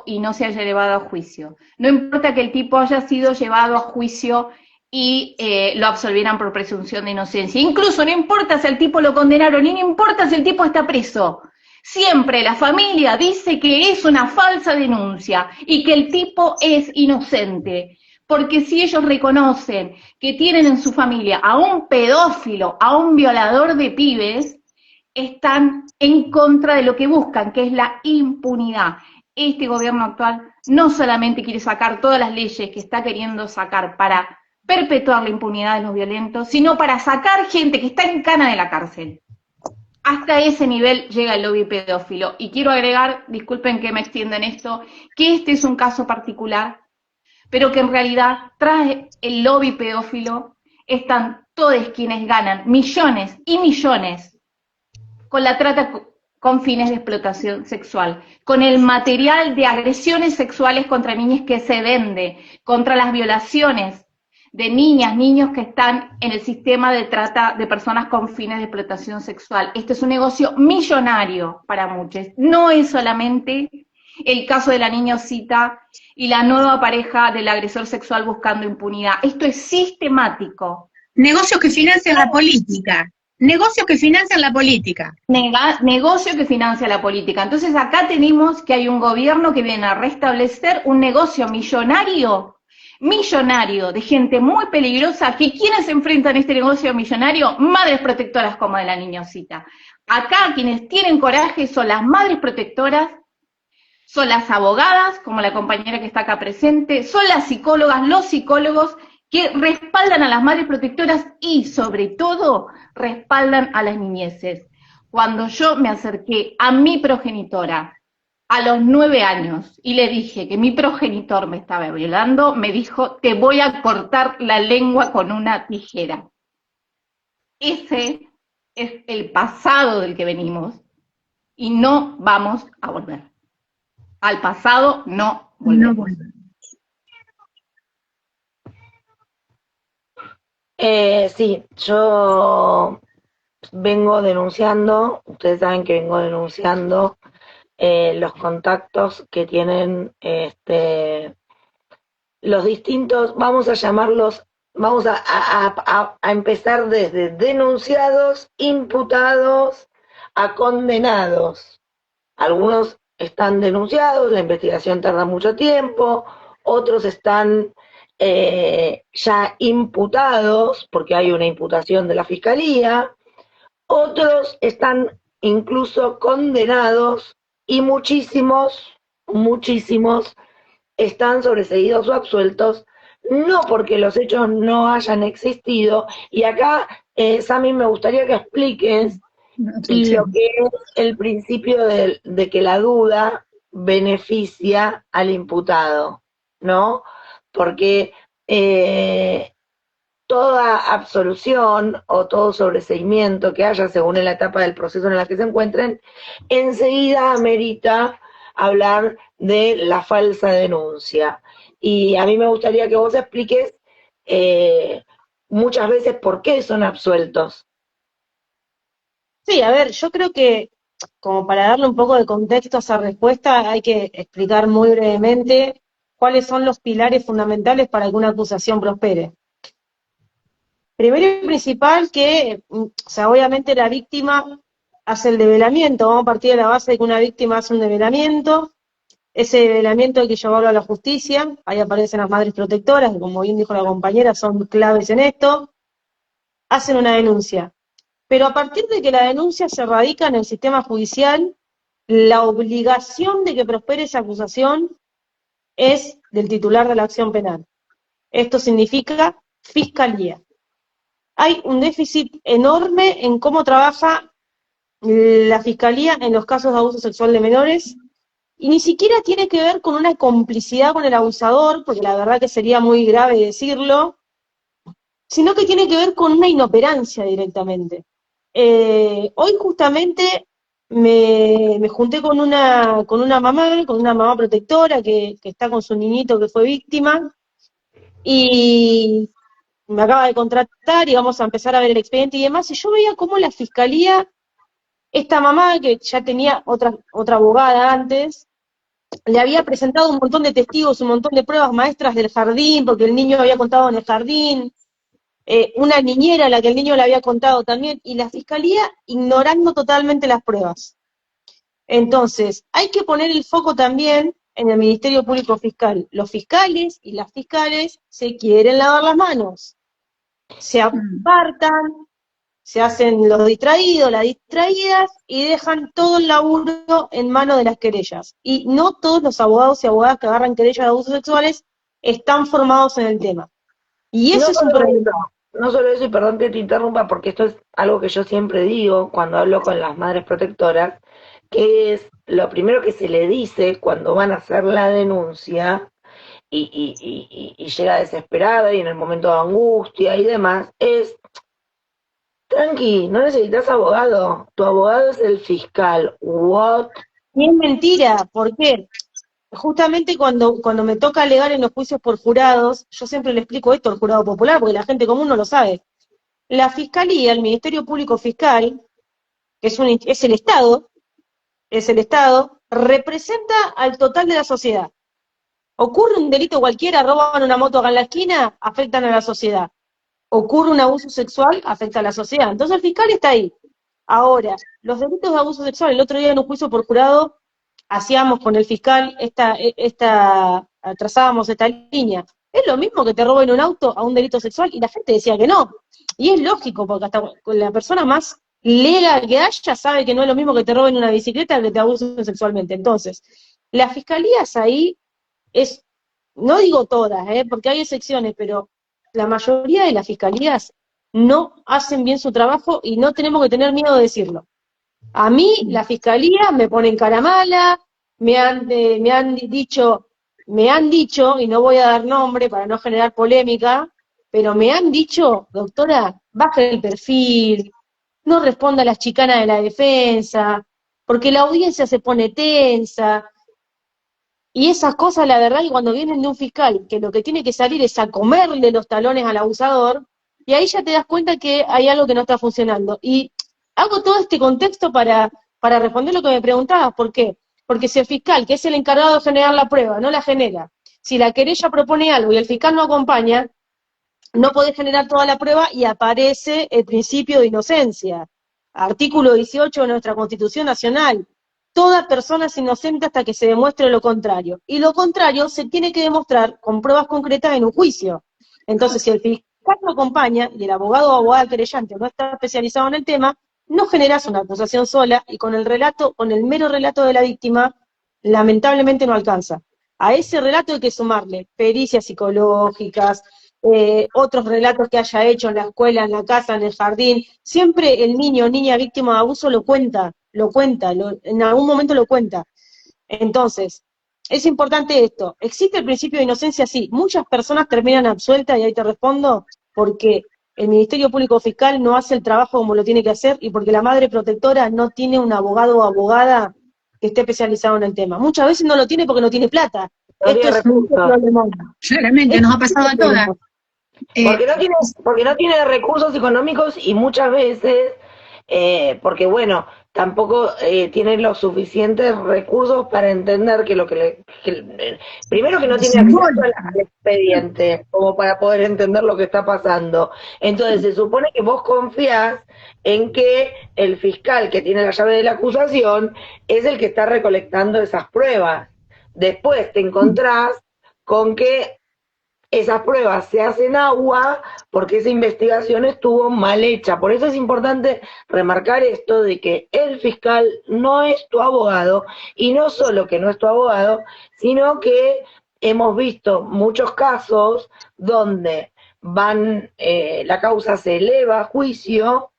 y no se haya llevado a juicio. No importa que el tipo haya sido llevado a juicio y lo absolvieran por presunción de inocencia. Incluso no importa si al tipo lo condenaron, y no importa si el tipo está preso. Siempre la familia dice que es una falsa denuncia y que el tipo es inocente. Porque si ellos reconocen que tienen en su familia a un pedófilo, a un violador de pibes, están en contra de lo que buscan, que es la impunidad. Este gobierno actual no solamente quiere sacar todas las leyes que está queriendo sacar para perpetuar la impunidad de los violentos, sino para sacar gente que está en cana de la cárcel. Hasta ese nivel llega el lobby pedófilo. Y quiero agregar, disculpen que me extienda en esto, que este es un caso particular, pero que en realidad tras el lobby pedófilo están todos quienes ganan millones y millones con la trata con fines de explotación sexual, con el material de agresiones sexuales contra niñas que se vende, contra las violaciones de niñas, niños que están en el sistema de trata de personas con fines de explotación sexual. Este es un negocio millonario para muchos. No es solamente el caso de la niña Osita y la nueva pareja del agresor sexual buscando impunidad. Esto es sistemático. Negocios que financian la política. Negocios que financian la política. Negocio que financia la política. Entonces acá tenemos que hay un gobierno que viene a restablecer un negocio millonario de gente muy peligrosa, que quienes enfrentan este negocio millonario, madres protectoras como de la niña Osita. Acá quienes tienen coraje son las madres protectoras, son las abogadas, como la compañera que está acá presente, son las psicólogas, los psicólogos, que respaldan a las madres protectoras y, sobre todo, respaldan a las niñeces. Cuando yo me acerqué a mi progenitora a los 9 años y le dije que mi progenitor me estaba violando, me dijo, te voy a cortar la lengua con una tijera. Ese es el pasado del que venimos y no vamos a volver. Al pasado no volvemos. No vuelve. Sí, yo vengo denunciando, ustedes saben que vengo denunciando los contactos que tienen los distintos, vamos a llamarlos, vamos a empezar desde denunciados, imputados, a condenados. Algunos están denunciados, la investigación tarda mucho tiempo, otros están ya imputados, porque hay una imputación de la Fiscalía, otros están incluso condenados y muchísimos están sobreseídos o absueltos, no porque los hechos no hayan existido. Y acá, Sami, me gustaría que expliques lo que es el principio de que la duda beneficia al imputado, ¿no? Porque toda absolución o todo sobreseimiento que haya según en la etapa del proceso en la que se encuentren, enseguida amerita hablar de la falsa denuncia. Y a mí me gustaría que vos expliques muchas veces por qué son absueltos. Sí, a ver, yo creo que como para darle un poco de contexto a esa respuesta, hay que explicar muy brevemente cuáles son los pilares fundamentales para que una acusación prospere. Primero y principal que, o sea, obviamente la víctima hace el develamiento, vamos a partir de la base de que una víctima hace un develamiento, ese develamiento hay que llevarlo a la justicia, ahí aparecen las madres protectoras, que como bien dijo la compañera, son claves en esto. hacen una denuncia. Pero a partir de que la denuncia se radica en el sistema judicial, la obligación de que prospere esa acusación es del titular de la acción penal. Esto significa fiscalía. Hay un déficit enorme en cómo trabaja la fiscalía en los casos de abuso sexual de menores, y ni siquiera tiene que ver con una complicidad con el abusador, porque la verdad que sería muy grave decirlo, sino que tiene que ver con una inoperancia directamente. Hoy justamente me junté con una mamá protectora que está con su niñito que fue víctima, y me acaba de contratar y vamos a empezar a ver el expediente y demás, y yo veía cómo la fiscalía, esta mamá que ya tenía otra abogada antes, le había presentado un montón de testigos, un montón de pruebas maestras del jardín, porque el niño había contado en el jardín, una niñera a la que el niño le había contado también, y la fiscalía ignorando totalmente las pruebas. Entonces, hay que poner el foco también en el Ministerio Público Fiscal. Los fiscales y las fiscales se quieren lavar las manos, se apartan, se hacen los distraídos, las distraídas, y dejan todo el laburo en manos de las querellas. Y no todos los abogados y abogadas que agarran querellas de abusos sexuales están formados en el tema. Y No eso es un solo problema. eso, no solo eso, y perdón que te interrumpa, porque esto es algo que yo siempre digo cuando hablo con las madres protectoras, que es lo primero que se le dice cuando van a hacer la denuncia y llega desesperada y en el momento de angustia y demás, es, tranqui, no necesitas abogado, tu abogado es el fiscal. What? Y es mentira, ¿por qué? Justamente cuando me toca alegar en los juicios por jurados, yo siempre le explico esto al jurado popular, porque la gente común no lo sabe. La Fiscalía, el Ministerio Público Fiscal, que es el Estado, representa al total de la sociedad. Ocurre un delito cualquiera, roban una moto acá en la esquina, afectan a la sociedad. Ocurre un abuso sexual, afecta a la sociedad. Entonces el fiscal está ahí. Ahora, los delitos de abuso sexual, el otro día en un juicio por jurado, hacíamos con el fiscal trazábamos esta línea. ¿Es lo mismo que te roben un auto a un delito sexual? Y la gente decía que no. Y es lógico, porque hasta la persona más legal que haya sabe que no es lo mismo que te roben una bicicleta que te abusen sexualmente. Entonces, las fiscalías ahí no digo todas, porque hay excepciones, pero la mayoría de las fiscalías no hacen bien su trabajo y no tenemos que tener miedo de decirlo. A mí, la fiscalía me pone en cara mala, me han dicho, y no voy a dar nombre para no generar polémica, pero me han dicho, doctora, baje el perfil, no responda a las chicanas de la defensa, porque la audiencia se pone tensa, y esas cosas, la verdad, que cuando vienen de un fiscal, que lo que tiene que salir es a comerle los talones al abusador, y ahí ya te das cuenta que hay algo que no está funcionando. Y hago todo este contexto para responder lo que me preguntabas. ¿Por qué? Porque si el fiscal, que es el encargado de generar la prueba, no la genera, si la querella propone algo y el fiscal no acompaña, no podés generar toda la prueba y aparece el principio de inocencia. Artículo 18 de nuestra Constitución Nacional. Toda persona es inocente hasta que se demuestre lo contrario. Y lo contrario se tiene que demostrar con pruebas concretas en un juicio. Entonces, si el fiscal no acompaña y el abogado o abogada querellante no está especializado en el tema, no generas una acusación sola y con el mero relato de la víctima, lamentablemente no alcanza. A ese relato hay que sumarle pericias psicológicas, otros relatos que haya hecho en la escuela, en la casa, en el jardín. Siempre el niño o niña víctima de abuso lo cuenta, en algún momento lo cuenta. Entonces, es importante esto. ¿Existe el principio de inocencia? Sí. Muchas personas terminan absueltas, y ahí te respondo, porque el Ministerio Público Fiscal no hace el trabajo como lo tiene que hacer y porque la madre protectora no tiene un abogado o abogada que esté especializado en el tema. Muchas veces no lo tiene porque no tiene plata. No tiene Esto es un recursos. problema. Claramente, nos ha pasado a todas. Porque no tiene recursos económicos y muchas veces, porque bueno, tampoco tiene los suficientes recursos para entender que lo primero que no tiene acceso al expediente como para poder entender lo que está pasando. Entonces se supone que vos confías en que el fiscal que tiene la llave de la acusación es el que está recolectando esas pruebas. Después te encontrás con que esas pruebas se hacen agua porque esa investigación estuvo mal hecha. Por eso es importante remarcar esto de que el fiscal no es tu abogado, y no solo que no es tu abogado, sino que hemos visto muchos casos donde la causa se eleva a juicio.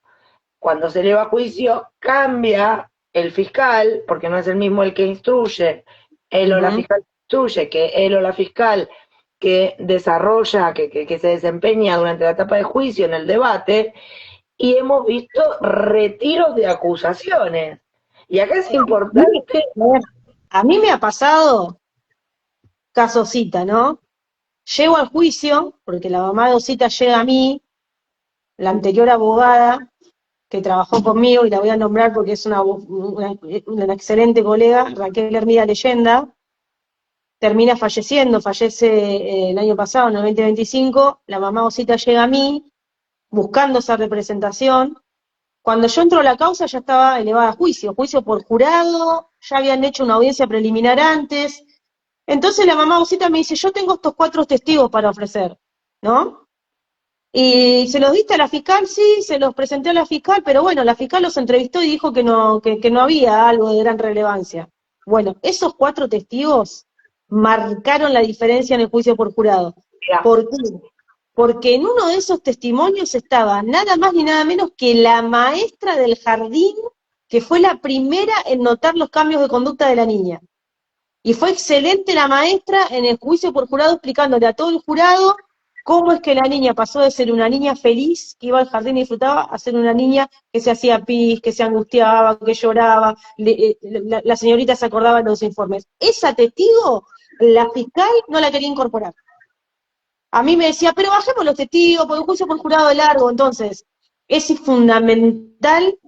Cuando se eleva a juicio cambia el fiscal, porque no es el mismo el que instruye, él o la fiscal que instruye, que él o la fiscal que desarrolla, que se desempeña durante la etapa de juicio en el debate, y hemos visto retiros de acusaciones. Y acá es importante... A mí me ha pasado, caso Osita, ¿no? Llego al juicio, porque la mamá de Osita llega a mí, la anterior abogada que trabajó conmigo, y la voy a nombrar porque es una excelente colega, Raquel Hermida Leyenda, termina falleciendo, fallece el año pasado, en el 2025, la mamá Osita llega a mí, buscando esa representación. Cuando yo entro a la causa ya estaba elevada a juicio por jurado, ya habían hecho una audiencia preliminar antes. Entonces la mamá Osita me dice, yo tengo estos 4 testigos para ofrecer, ¿no? Y se los diste a la fiscal, sí, se los presenté a la fiscal, pero bueno, la fiscal los entrevistó y dijo que no había algo de gran relevancia. Bueno, esos 4 testigos marcaron la diferencia en el juicio por jurado. ¿Por qué? Porque en uno de esos testimonios estaba nada más ni nada menos que la maestra del jardín, que fue la primera en notar los cambios de conducta de la niña. Y fue excelente la maestra en el juicio por jurado explicándole a todo el jurado cómo es que la niña pasó de ser una niña feliz, que iba al jardín y disfrutaba, a ser una niña que se hacía pis, que se angustiaba, que lloraba, la señorita se acordaba de los informes. Esa testigo, la fiscal no la quería incorporar. A mí me decía, pero bajemos los testigos, porque un juicio por jurado es largo. Entonces, es fundamental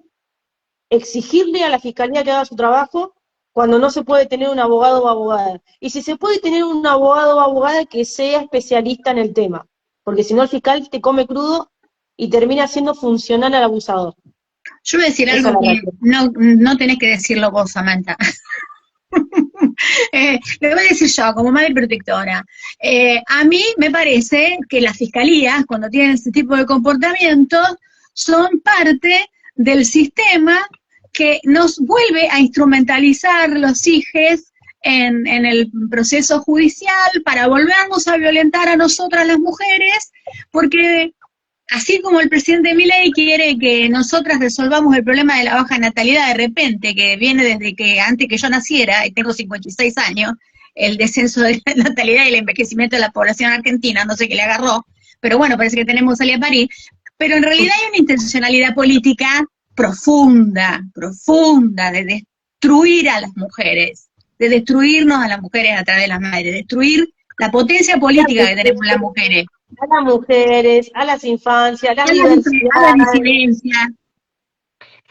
exigirle a la fiscalía que haga su trabajo cuando no se puede tener un abogado o abogada. Y si se puede tener un abogado o abogada que sea especialista en el tema, porque si no el fiscal te come crudo y termina siendo funcional al abusador. Yo voy a decir algo que no tenés que decirlo vos, Samantha. Lo voy a decir yo, como madre protectora. A mí me parece que las fiscalías, cuando tienen ese tipo de comportamientos, son parte del sistema que nos vuelve a instrumentalizar los hijes en el proceso judicial para volvernos a violentar a nosotras las mujeres, porque así como el presidente Milei quiere que nosotras resolvamos el problema de la baja natalidad de repente, que viene desde que antes que yo naciera, y tengo 56 años, el descenso de la natalidad y el envejecimiento de la población argentina, no sé qué le agarró, pero bueno, parece que tenemos que salir a parir, pero en realidad hay una intencionalidad política profunda de destruir a las mujeres, de destruirnos a las mujeres a través de las madres, de destruir la potencia política que tenemos las mujeres. A las mujeres, a las infancias, a la diversidad. A la disidencia.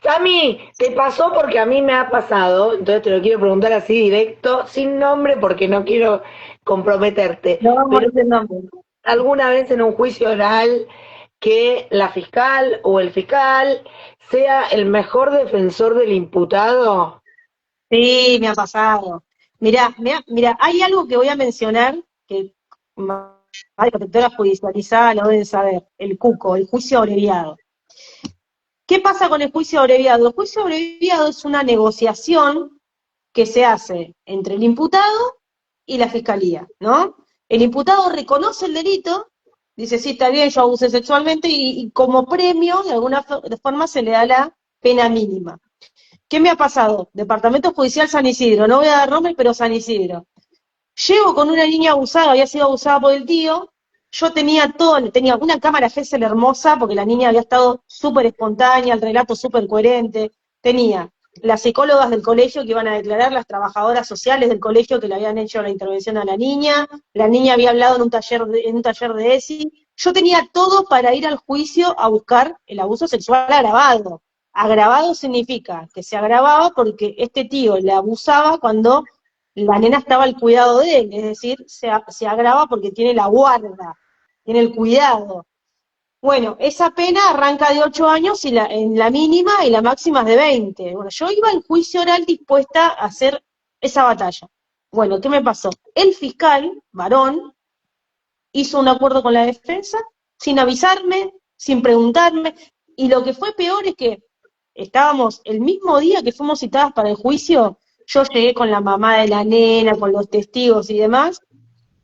Sami, ¿te pasó? Porque a mí me ha pasado, entonces te lo quiero preguntar así directo, sin nombre, porque no quiero comprometerte. No vamos a decir nombre. ¿Alguna vez en un juicio oral que la fiscal o el fiscal sea el mejor defensor del imputado? Sí, me ha pasado. Mirá, hay algo que voy a mencionar que hay protectora judicializada, lo deben saber, el CUCO, el juicio abreviado. ¿Qué pasa con el juicio abreviado? El juicio abreviado es una negociación que se hace entre el imputado y la fiscalía, ¿no? El imputado reconoce el delito, dice, sí, está bien, yo abusé sexualmente, y como premio, de alguna forma, se le da la pena mínima. ¿Qué me ha pasado? Departamento Judicial San Isidro, no voy a dar nombre, pero San Isidro. Llego con una niña abusada, había sido abusada por el tío, yo tenía una cámara Gesell hermosa, porque la niña había estado súper espontánea, el relato súper coherente, tenía las psicólogas del colegio que iban a declarar, las trabajadoras sociales del colegio que le habían hecho la intervención a la niña había hablado en un taller de ESI, yo tenía todo para ir al juicio a buscar el abuso sexual agravado. Agravado significa que se agravaba porque este tío le abusaba cuando la nena estaba al cuidado de él, es decir, se agrava porque tiene la guarda, tiene el cuidado. Bueno, esa pena arranca de 8 años en la mínima y la máxima es de 20. Bueno, yo iba al juicio oral dispuesta a hacer esa batalla. Bueno, ¿qué me pasó? El fiscal, varón, hizo un acuerdo con la defensa, sin avisarme, sin preguntarme, y lo que fue peor es que estábamos, el mismo día que fuimos citadas para el juicio, yo llegué con la mamá de la nena, con los testigos y demás,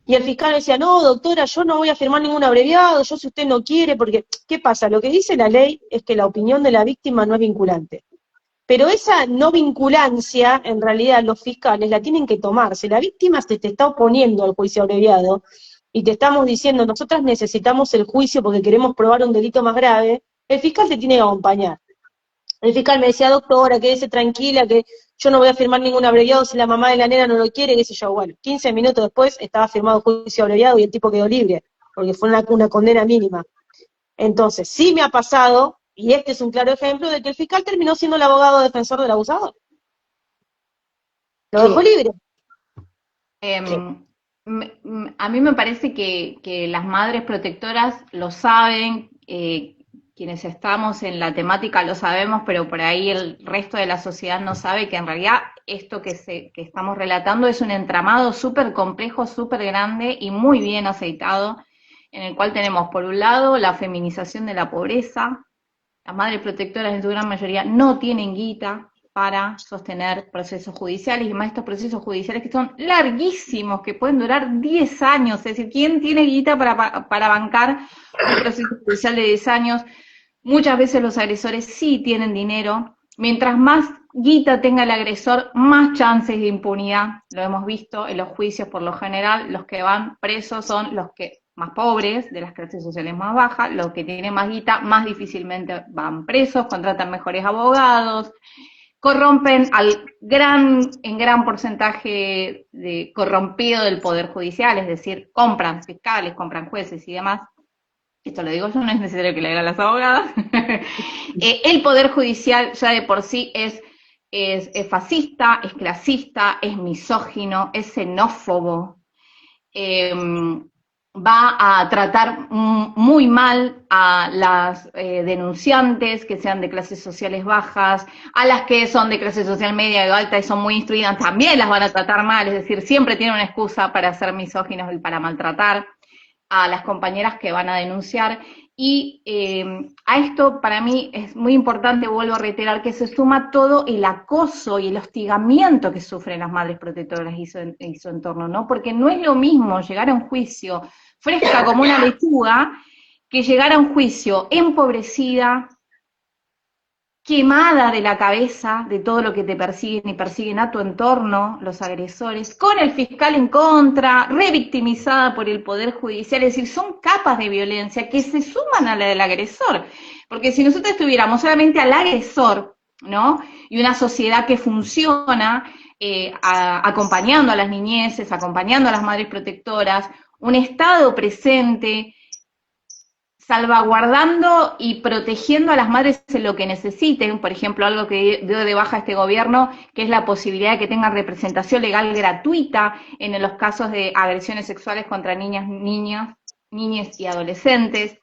y el fiscal decía, no, doctora, yo no voy a firmar ningún abreviado, yo si usted no quiere, porque, ¿qué pasa? Lo que dice la ley es que la opinión de la víctima no es vinculante. Pero esa no vinculancia, en realidad, los fiscales la tienen que tomar. Si la víctima se te está oponiendo al juicio abreviado y te estamos diciendo, nosotras necesitamos el juicio porque queremos probar un delito más grave, el fiscal te tiene que acompañar. El fiscal me decía, doctora, quédese tranquila, que yo no voy a firmar ningún abreviado si la mamá de la nena no lo quiere, qué sé yo. Bueno, 15 minutos después estaba firmado juicio abreviado y el tipo quedó libre, porque fue una condena mínima. Entonces, sí me ha pasado, y este es un claro ejemplo, de que el fiscal terminó siendo el abogado defensor del abusador. Lo dejó libre. A mí me parece que las madres protectoras lo saben, quienes estamos en la temática lo sabemos, pero por ahí el resto de la sociedad no sabe que en realidad esto que estamos relatando es un entramado súper complejo, súper grande y muy bien aceitado, en el cual tenemos por un lado la feminización de la pobreza. Las madres protectoras en su gran mayoría no tienen guita para sostener procesos judiciales, y más estos procesos judiciales que son larguísimos, que pueden durar 10 años, es decir, ¿quién tiene guita para bancar un proceso judicial de 10 años? Muchas veces los agresores sí tienen dinero, mientras más guita tenga el agresor, más chances de impunidad. Lo hemos visto en los juicios, por lo general, los que van presos son los que más pobres, de las clases sociales más bajas, los que tienen más guita, más difícilmente van presos, contratan mejores abogados, corrompen en gran porcentaje de corrompido del Poder Judicial, es decir, compran fiscales, compran jueces y demás. Esto lo digo yo, no es necesario que lo digan las abogadas. El Poder Judicial ya de por sí es fascista, es clasista, es misógino, es xenófobo, va a tratar muy mal a las denunciantes que sean de clases sociales bajas, a las que son de clase social media o alta y son muy instruidas, también las van a tratar mal, es decir, siempre tienen una excusa para ser misóginos y para maltratar a las compañeras que van a denunciar. Y a esto para mí es muy importante, vuelvo a reiterar, que se suma todo el acoso y el hostigamiento que sufren las madres protectoras y su entorno, ¿no? Porque no es lo mismo llegar a un juicio fresca como una lechuga que llegar a un juicio empobrecida, quemada de la cabeza de todo lo que te persiguen y persiguen a tu entorno, los agresores, con el fiscal en contra, revictimizada por el Poder Judicial, es decir, son capas de violencia que se suman a la del agresor, porque si nosotros tuviéramos solamente al agresor, ¿no? Y una sociedad que funciona acompañando a las niñeces, acompañando a las madres protectoras, un Estado presente, salvaguardando y protegiendo a las madres en lo que necesiten, por ejemplo, algo que dio de baja este gobierno, que es la posibilidad de que tengan representación legal gratuita en los casos de agresiones sexuales contra niñas y adolescentes.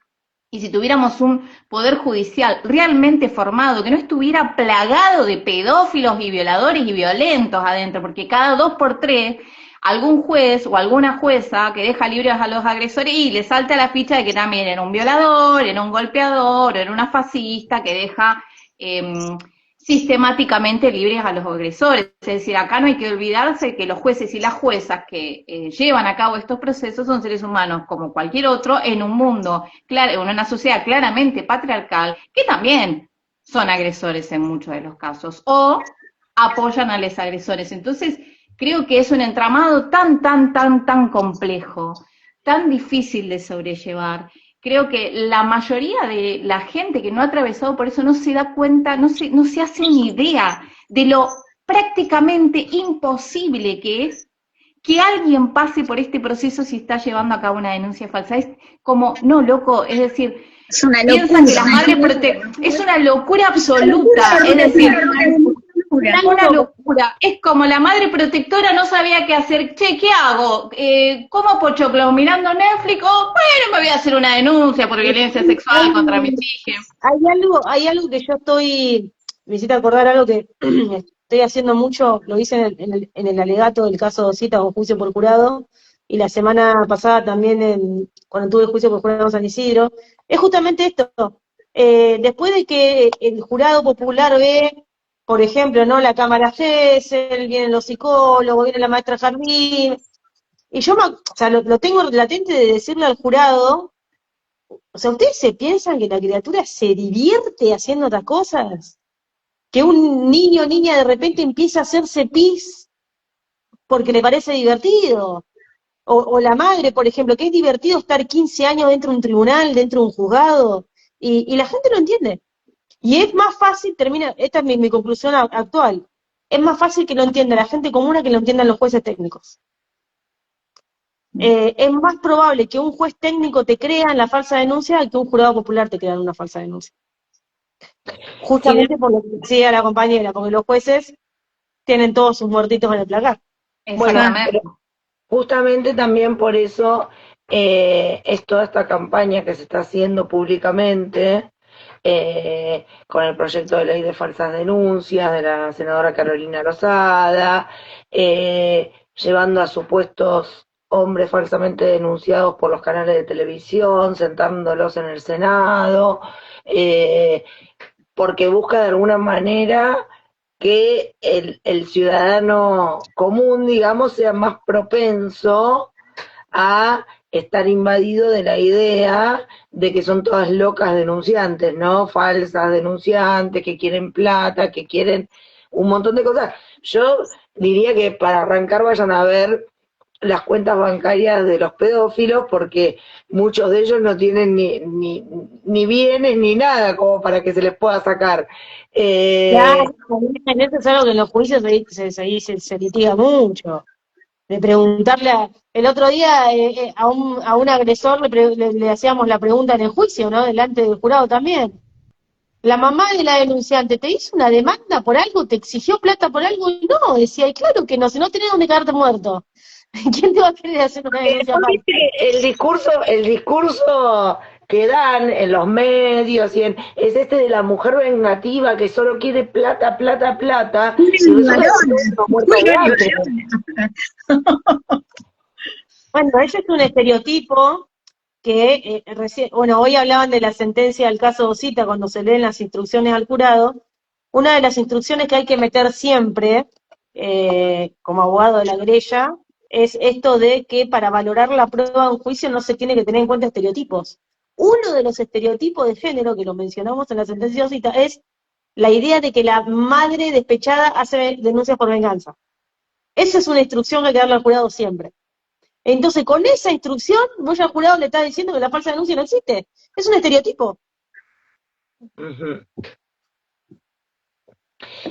Y si tuviéramos un poder judicial realmente formado, que no estuviera plagado de pedófilos y violadores y violentos adentro, porque cada 2 por 3 algún juez o alguna jueza que deja libres a los agresores y le salta la ficha de que también era un violador, era un golpeador, era una fascista que deja sistemáticamente libres a los agresores. Es decir, acá no hay que olvidarse que los jueces y las juezas que llevan a cabo estos procesos son seres humanos como cualquier otro en un mundo, en una sociedad claramente patriarcal, que también son agresores en muchos de los casos, o apoyan a los agresores. Entonces, creo que es un entramado tan complejo, tan difícil de sobrellevar. Creo que la mayoría de la gente que no ha atravesado por eso no se da cuenta, no se hace una idea de lo prácticamente imposible que es que alguien pase por este proceso si está llevando a cabo una denuncia falsa. Es como, no, loco, es decir, es una piensan que las madres es una locura absoluta, es decir, una locura. Es como la madre protectora no sabía qué hacer. Che, ¿qué hago? ¿Como pochoclo mirando Netflix? Bueno, me voy a hacer una denuncia por violencia sexual contra mis hijas. Hay algo que me hiciste acordar algo que estoy haciendo mucho, lo hice en el alegato del caso Cita con juicio por jurado, y la semana pasada también cuando tuve el juicio por jurado en San Isidro, es justamente esto. Después de que el jurado popular ve, por ejemplo, ¿no? La cámara Gesell, vienen los psicólogos, viene la maestra Jardín, y yo o sea, lo tengo latente de decirle al jurado, o sea, ¿ustedes se piensan que la criatura se divierte haciendo otras cosas? Que un niño o niña de repente empieza a hacerse pis porque le parece divertido. O la madre, por ejemplo, que es divertido estar 15 años dentro de un tribunal, dentro de un juzgado, y la gente no entiende. Y es más fácil, esta es mi conclusión actual, es más fácil que lo entienda la gente común a que lo entiendan los jueces técnicos. Es más probable que un juez técnico te crea en la falsa denuncia que un jurado popular te crea en una falsa denuncia. Justamente por lo que decía la compañera, porque los jueces tienen todos sus muertitos en el placar. Bueno, Exactamente. pero justamente también por eso es toda esta campaña que se está haciendo públicamente con el proyecto de ley de falsas denuncias de la senadora Carolina Lozada, llevando a supuestos hombres falsamente denunciados por los canales de televisión, sentándolos en el Senado, porque busca de alguna manera que el ciudadano común, digamos, sea más propenso a estar invadido de la idea de que son todas locas denunciantes, ¿no? Falsas denunciantes, que quieren plata, que quieren un montón de cosas. Yo diría que para arrancar vayan a ver las cuentas bancarias de los pedófilos, porque muchos de ellos no tienen ni bienes ni nada como para que se les pueda sacar. Claro, eso es algo que en los juicios se litiga mucho. De preguntarle, el otro día a un agresor le hacíamos la pregunta en el juicio, ¿no? Delante del jurado también. La mamá de la denunciante te hizo una demanda por algo, te exigió plata por algo, y no, decía, y claro que no, si no tenés dónde quedarte muerto. ¿Quién te va a querer hacer una denuncia ¿No falsa? viste el discurso que dan en los medios es este de la mujer vengativa que solo quiere plata, plata, plata, y resulta que son unos muertos de hambre? Bueno, ese es un estereotipo que bueno, hoy hablaban de la sentencia del caso Osita cuando se leen las instrucciones al jurado. Una de las instrucciones que hay que meter siempre, como abogado de la querella, es esto de que para valorar la prueba de un juicio no se tiene que tener en cuenta estereotipos. Uno de los estereotipos de género, que lo mencionamos en la sentencia Osita, es la idea de que la madre despechada hace denuncias por venganza. Esa es una instrucción que hay que darle al jurado siempre. Entonces, con esa instrucción, vos al jurado le estás diciendo que la falsa denuncia no existe. Es un estereotipo. Uh-huh.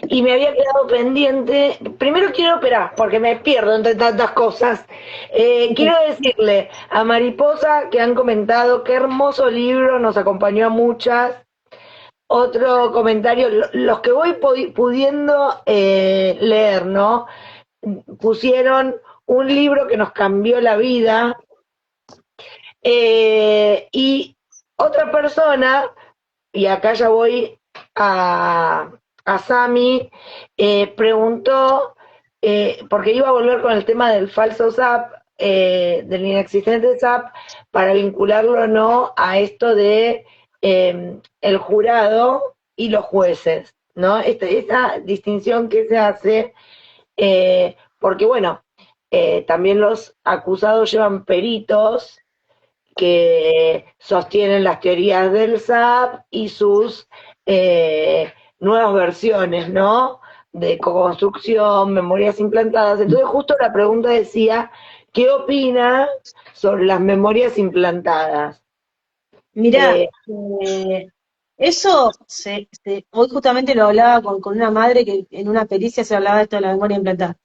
Y me había quedado pendiente, primero quiero operar, porque me pierdo entre tantas cosas. Quiero decirle a Mariposa que han comentado qué hermoso libro, nos acompañó a muchas. Otro comentario, los que voy pudiendo leer, ¿no? Pusieron un libro que nos cambió la vida, y otra persona, y acá ya voy a Sami, preguntó, porque iba a volver con el tema del falso SAP, del inexistente SAP, para vincularlo o no a esto de el jurado y los jueces, ¿no? Esta distinción que se hace, porque bueno, también los acusados llevan peritos que sostienen las teorías del SAP y sus nuevas versiones, ¿no? De co-construcción, memorias implantadas. Entonces justo la pregunta decía, ¿qué opina sobre las memorias implantadas? Mirá, eso, hoy justamente lo hablaba con una madre que en una pericia se hablaba de esto de la memoria implantada.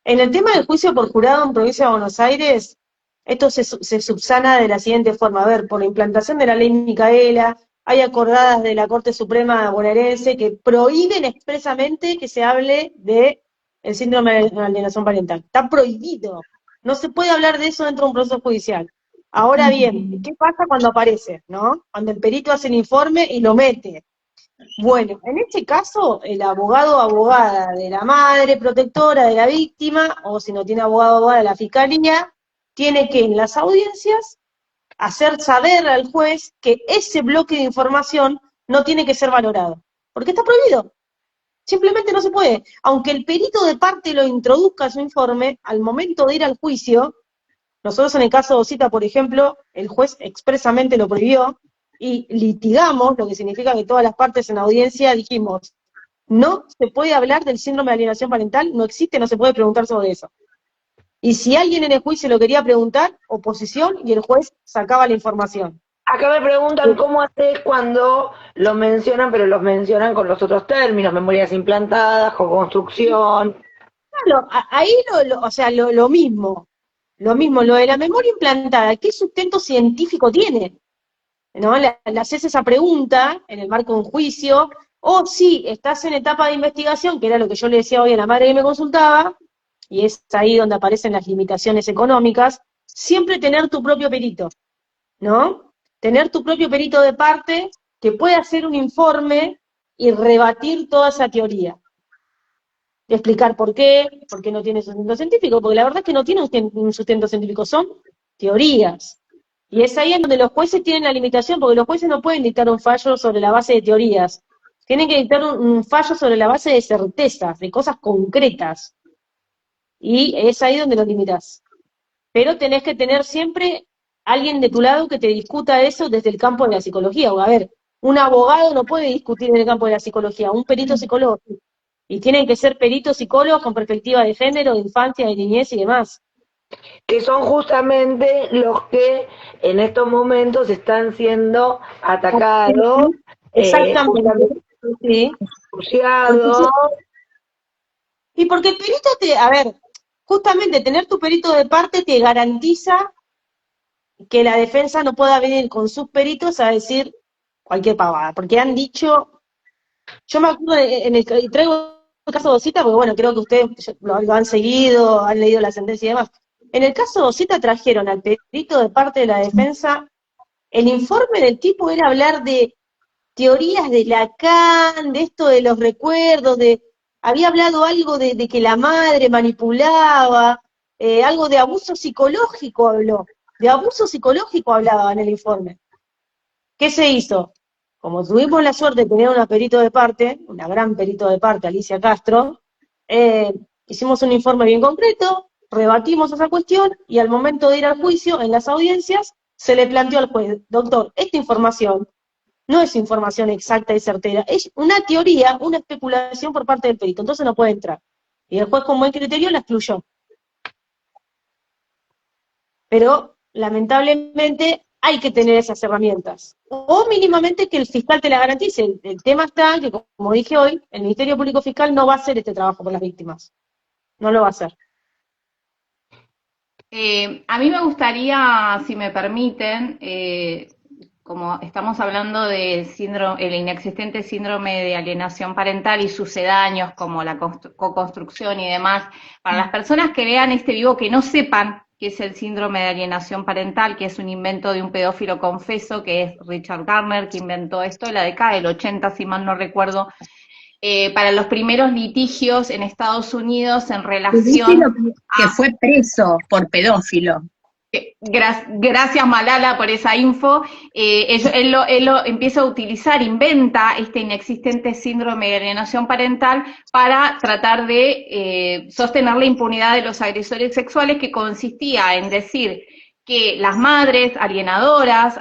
En el tema del juicio por jurado en Provincia de Buenos Aires, esto se subsana de la siguiente forma. A ver, por la implantación de la ley Micaela, hay acordadas de la Corte Suprema bonaerense que prohíben expresamente que se hable de el síndrome de alienación parental. Está prohibido. No se puede hablar de eso dentro de un proceso judicial. Ahora bien, ¿qué pasa cuando aparece, no? Cuando el perito hace el informe y lo mete. Bueno, en este caso, el abogado o abogada de la madre protectora de la víctima, o si no tiene abogado o abogada de la fiscalía, tiene que en las audiencias hacer saber al juez que ese bloque de información no tiene que ser valorado, porque está prohibido. Simplemente no se puede. Aunque el perito de parte lo introduzca en su informe, al momento de ir al juicio, nosotros en el caso de Osita, por ejemplo, el juez expresamente lo prohibió y litigamos, lo que significa que todas las partes en audiencia dijimos, no se puede hablar del síndrome de alienación parental, no existe, no se puede preguntar sobre eso. Y si alguien en el juicio lo quería preguntar, oposición, y el juez sacaba la información. Acá me preguntan cómo haces cuando lo mencionan, pero los mencionan con los otros términos, memorias implantadas, co-construcción. Claro, ahí o sea, lo mismo, lo de la memoria implantada, ¿qué sustento científico tiene? ¿No? Le haces esa pregunta en el marco de un juicio, o si estás en etapa de investigación, que era lo que yo le decía hoy a la madre que me consultaba, y es ahí donde aparecen las limitaciones económicas, siempre tener tu propio perito, ¿no? Tener tu propio perito de parte que pueda hacer un informe y rebatir toda esa teoría. De explicar por qué no tiene sustento científico, porque la verdad es que no tiene un sustento científico, son teorías. Y es ahí en donde los jueces tienen la limitación, porque los jueces no pueden dictar un fallo sobre la base de teorías, tienen que dictar un fallo sobre la base de certezas, de cosas concretas. Y es ahí donde los limitas. Pero tenés que tener siempre alguien de tu lado que te discuta eso desde el campo de la psicología. O a ver, un abogado no puede discutir en el campo de la psicología, un perito psicólogo. Y tienen que ser peritos psicólogos con perspectiva de género, de infancia, de niñez y demás. Que son justamente los que en estos momentos están siendo atacados, Exactamente. Sí. denunciados. Y porque el perito a ver, justamente tener tu perito de parte te garantiza que la defensa no pueda venir con sus peritos a decir cualquier pavada, porque han dicho, yo me acuerdo y traigo el caso de Osita, porque bueno, creo que ustedes lo han seguido, han leído la sentencia y demás. En el caso de Osita trajeron al perito de parte de la defensa, el informe del tipo era hablar de teorías de Lacan, de esto de los recuerdos, había hablado algo de que la madre manipulaba, algo de abuso psicológico habló, de abuso psicológico hablaba en el informe. ¿Qué se hizo? Como tuvimos la suerte de tener una perito de parte, una gran perito de parte, Alicia Castro, hicimos un informe bien concreto, rebatimos esa cuestión y al momento de ir al juicio, en las audiencias, se le planteó al juez, doctor, esta información no es información exacta y certera, es una teoría, una especulación por parte del perito, entonces no puede entrar. Y el juez con buen criterio la excluyó. Pero, lamentablemente, hay que tener esas herramientas. O mínimamente que el fiscal te la garantice. El tema está que, como dije hoy, el Ministerio Público Fiscal no va a hacer este trabajo por las víctimas. No lo va a hacer. A mí me gustaría, si me permiten, como estamos hablando de el inexistente síndrome de alienación parental y sucedáneos como la co-construcción y demás, para las personas que vean este vivo que no sepan qué es el síndrome de alienación parental, que es un invento de un pedófilo confeso, que es Richard Garner, que inventó esto en la década del 80, si mal no recuerdo, para los primeros litigios en Estados Unidos en relación que fue preso por pedófilo. Gracias Malala por esa info. Él lo empieza a utilizar, inventa este inexistente síndrome de alienación parental para tratar de sostener la impunidad de los agresores sexuales, que consistía en decir que las madres alienadoras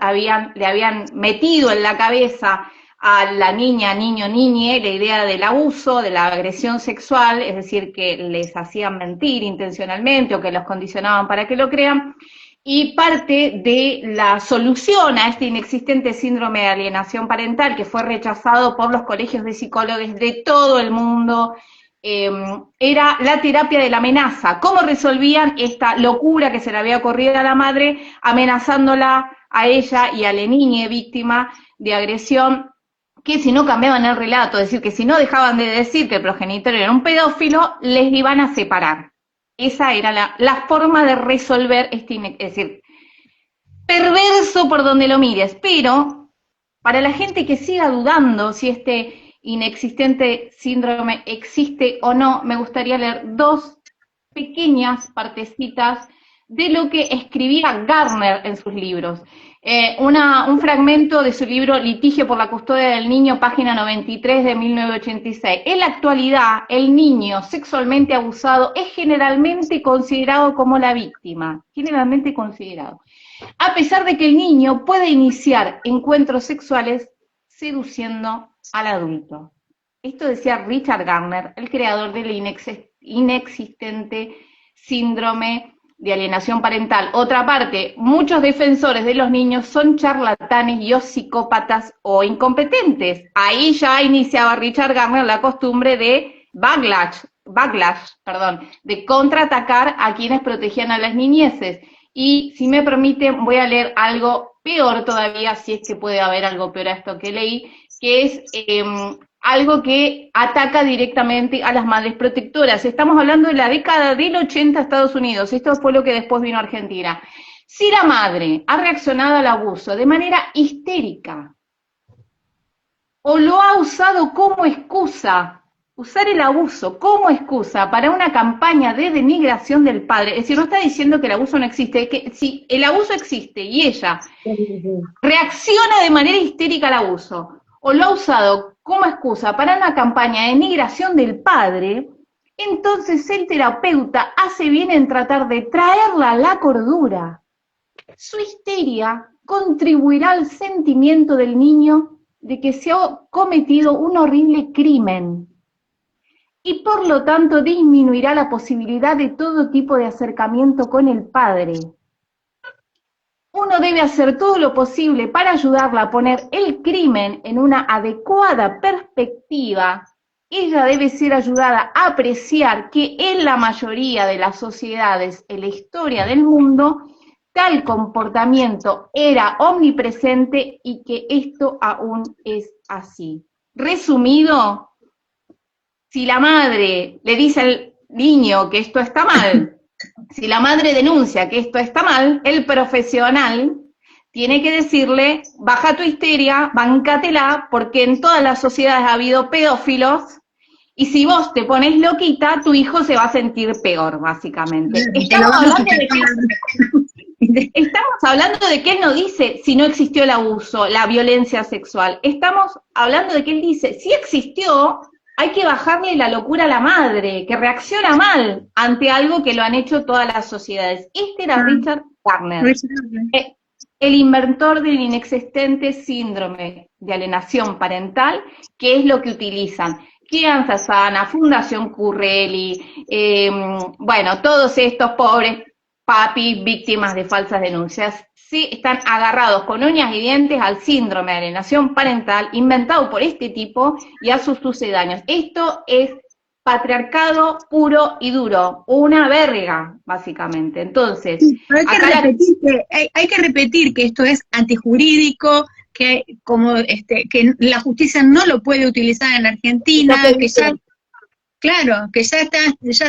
le habían metido en la cabeza a la niña, niño, niñe, la idea del abuso, de la agresión sexual, es decir, que les hacían mentir intencionalmente o que los condicionaban para que lo crean. Y parte de la solución a este inexistente síndrome de alienación parental, que fue rechazado por los colegios de psicólogos de todo el mundo, era la terapia de la amenaza. ¿Cómo resolvían esta locura que se le había ocurrido a la madre, amenazándola a ella y a la niña víctima de agresión, que si no cambiaban el relato, es decir, que si no dejaban de decir que el progenitor era un pedófilo, les iban a separar? Esa era la forma de resolver es decir, perverso por donde lo mires, pero para la gente que siga dudando si este inexistente síndrome existe o no, me gustaría leer dos pequeñas partecitas de lo que escribía Gardner en sus libros. Un fragmento de su libro Litigio por la custodia del niño, página 93 de 1986. En la actualidad, el niño sexualmente abusado es generalmente considerado como la víctima, generalmente considerado, a pesar de que el niño puede iniciar encuentros sexuales seduciendo al adulto. Esto decía Richard Gardner, el creador del inexistente síndrome de alienación parental. Otra parte, muchos defensores de los niños son charlatanes y o psicópatas o incompetentes. Ahí ya iniciaba Richard Gardner la costumbre de de contraatacar a quienes protegían a las niñeces. Y si me permiten, voy a leer algo peor todavía, si es que puede haber algo peor a esto que leí, que es algo que ataca directamente a las madres protectoras. Estamos hablando de la década del 80 a Estados Unidos, esto fue lo que después vino a Argentina. Si la madre ha reaccionado al abuso de manera histérica, o lo ha usado como excusa, usar el abuso como excusa para una campaña de denigración del padre, es decir, no está diciendo que el abuso no existe, que si el abuso existe y ella reacciona de manera histérica al abuso, o lo ha usado como excusa para una campaña de denigración del padre, entonces el terapeuta hace bien en tratar de traerla a la cordura. Su histeria contribuirá al sentimiento del niño de que se ha cometido un horrible crimen y por lo tanto disminuirá la posibilidad de todo tipo de acercamiento con el padre. Uno debe hacer todo lo posible para ayudarla a poner el crimen en una adecuada perspectiva. Ella debe ser ayudada a apreciar que en la mayoría de las sociedades en la historia del mundo, tal comportamiento era omnipresente y que esto aún es así. Resumido, si la madre le dice al niño que esto está mal, si la madre denuncia que esto está mal, el profesional tiene que decirle, baja tu histeria, bancátela, porque en todas las sociedades ha habido pedófilos, y si vos te pones loquita, tu hijo se va a sentir peor, básicamente. Estamos hablando de que él no dice si no existió el abuso, la violencia sexual. Estamos hablando de que él dice, si existió, hay que bajarle la locura a la madre, que reacciona mal ante algo que lo han hecho todas las sociedades. Este era Richard Gardner, el inventor del inexistente síndrome de alienación parental, que es lo que utilizan Crianza Sana, Fundación Currelli, bueno, todos estos pobres papis víctimas de falsas denuncias, sí están agarrados con uñas y dientes al síndrome de alienación parental inventado por este tipo y a sus sucedáneos. Esto es patriarcado puro y duro, una verga, básicamente. Entonces, pero hay que repetir que esto es antijurídico, que como que la justicia no lo puede utilizar en Argentina, que ya, claro, que ya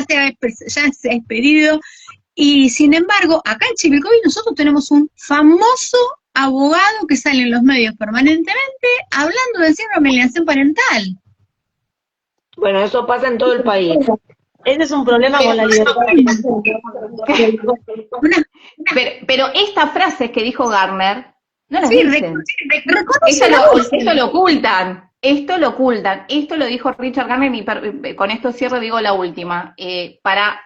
se ha expedido. Y sin embargo, acá en Chivilcoy nosotros tenemos un famoso abogado que sale en los medios permanentemente hablando del síndrome de alienación parental. Bueno, eso pasa en todo el país. Ese es un problema con la libertad. Pero estas frases que dijo Gardner, no las Sí, dicen. Esto lo ocultan. Esto lo dijo Richard Gardner y con esto cierro, digo la última, para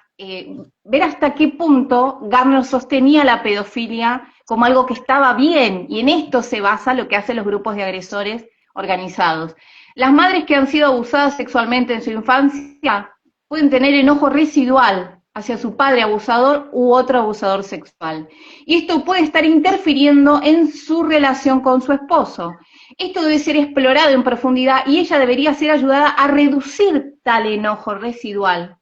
ver hasta qué punto Gardner sostenía la pedofilia como algo que estaba bien, y en esto se basa lo que hacen los grupos de agresores organizados. Las madres que han sido abusadas sexualmente en su infancia pueden tener enojo residual hacia su padre abusador u otro abusador sexual, y esto puede estar interfiriendo en su relación con su esposo. Esto debe ser explorado en profundidad y ella debería ser ayudada a reducir tal enojo residual.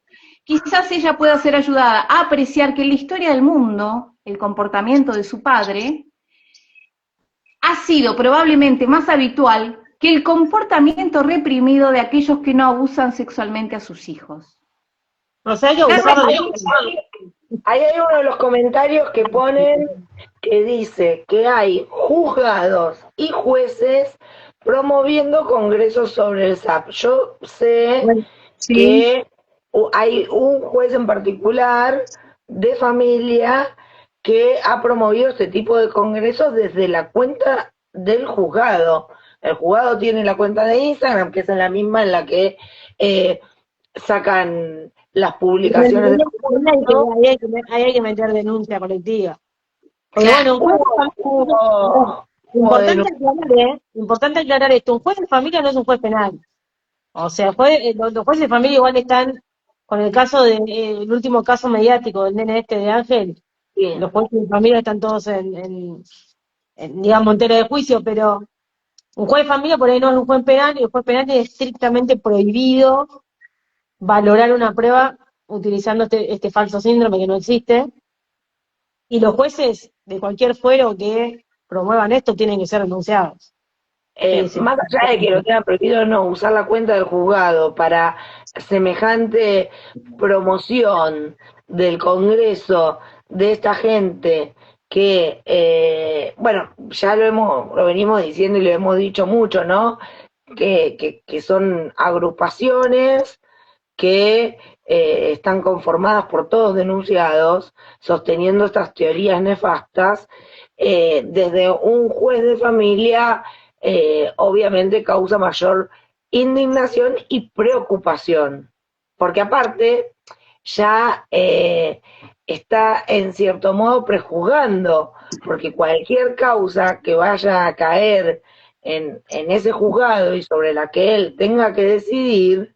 Quizás ella pueda ser ayudada a apreciar que en la historia del mundo, el comportamiento de su padre ha sido probablemente más habitual que el comportamiento reprimido de aquellos que no abusan sexualmente a sus hijos. O sea, hay que abusar de Ahí hay uno de los comentarios que ponen que dice que hay juzgados y jueces promoviendo congresos sobre el SAP. Yo sé que hay un juez en particular de familia que ha promovido este tipo de congresos desde la cuenta del juzgado. El juzgado tiene la cuenta de Instagram, que es la misma en la que sacan las publicaciones del juzgado. Ahí hay que meter denuncia colectiva. Porque bueno, un juez de familia, importante aclarar esto, un juez de familia no es un juez penal. O sea, los jueces de familia igual están con el caso el último caso mediático del nene este de Ángel, Sí. los jueces de familia están todos digamos, en tela de juicio, pero un juez de familia por ahí no es un juez penal, y el juez penal es estrictamente prohibido valorar una prueba utilizando este falso síndrome que no existe, y los jueces de cualquier fuero que promuevan esto tienen que ser denunciados. Sí. Más allá de que lo tengan prohibido o no, usar la cuenta del juzgado para semejante promoción del Congreso de esta gente que, bueno, ya lo venimos diciendo y lo hemos dicho mucho, ¿no? Que son agrupaciones que están conformadas por todos denunciados, sosteniendo estas teorías nefastas, desde un juez de familia, obviamente causa mayor indignación y preocupación, porque aparte ya está en cierto modo prejuzgando, porque cualquier causa que vaya a caer en ese juzgado y sobre la que él tenga que decidir,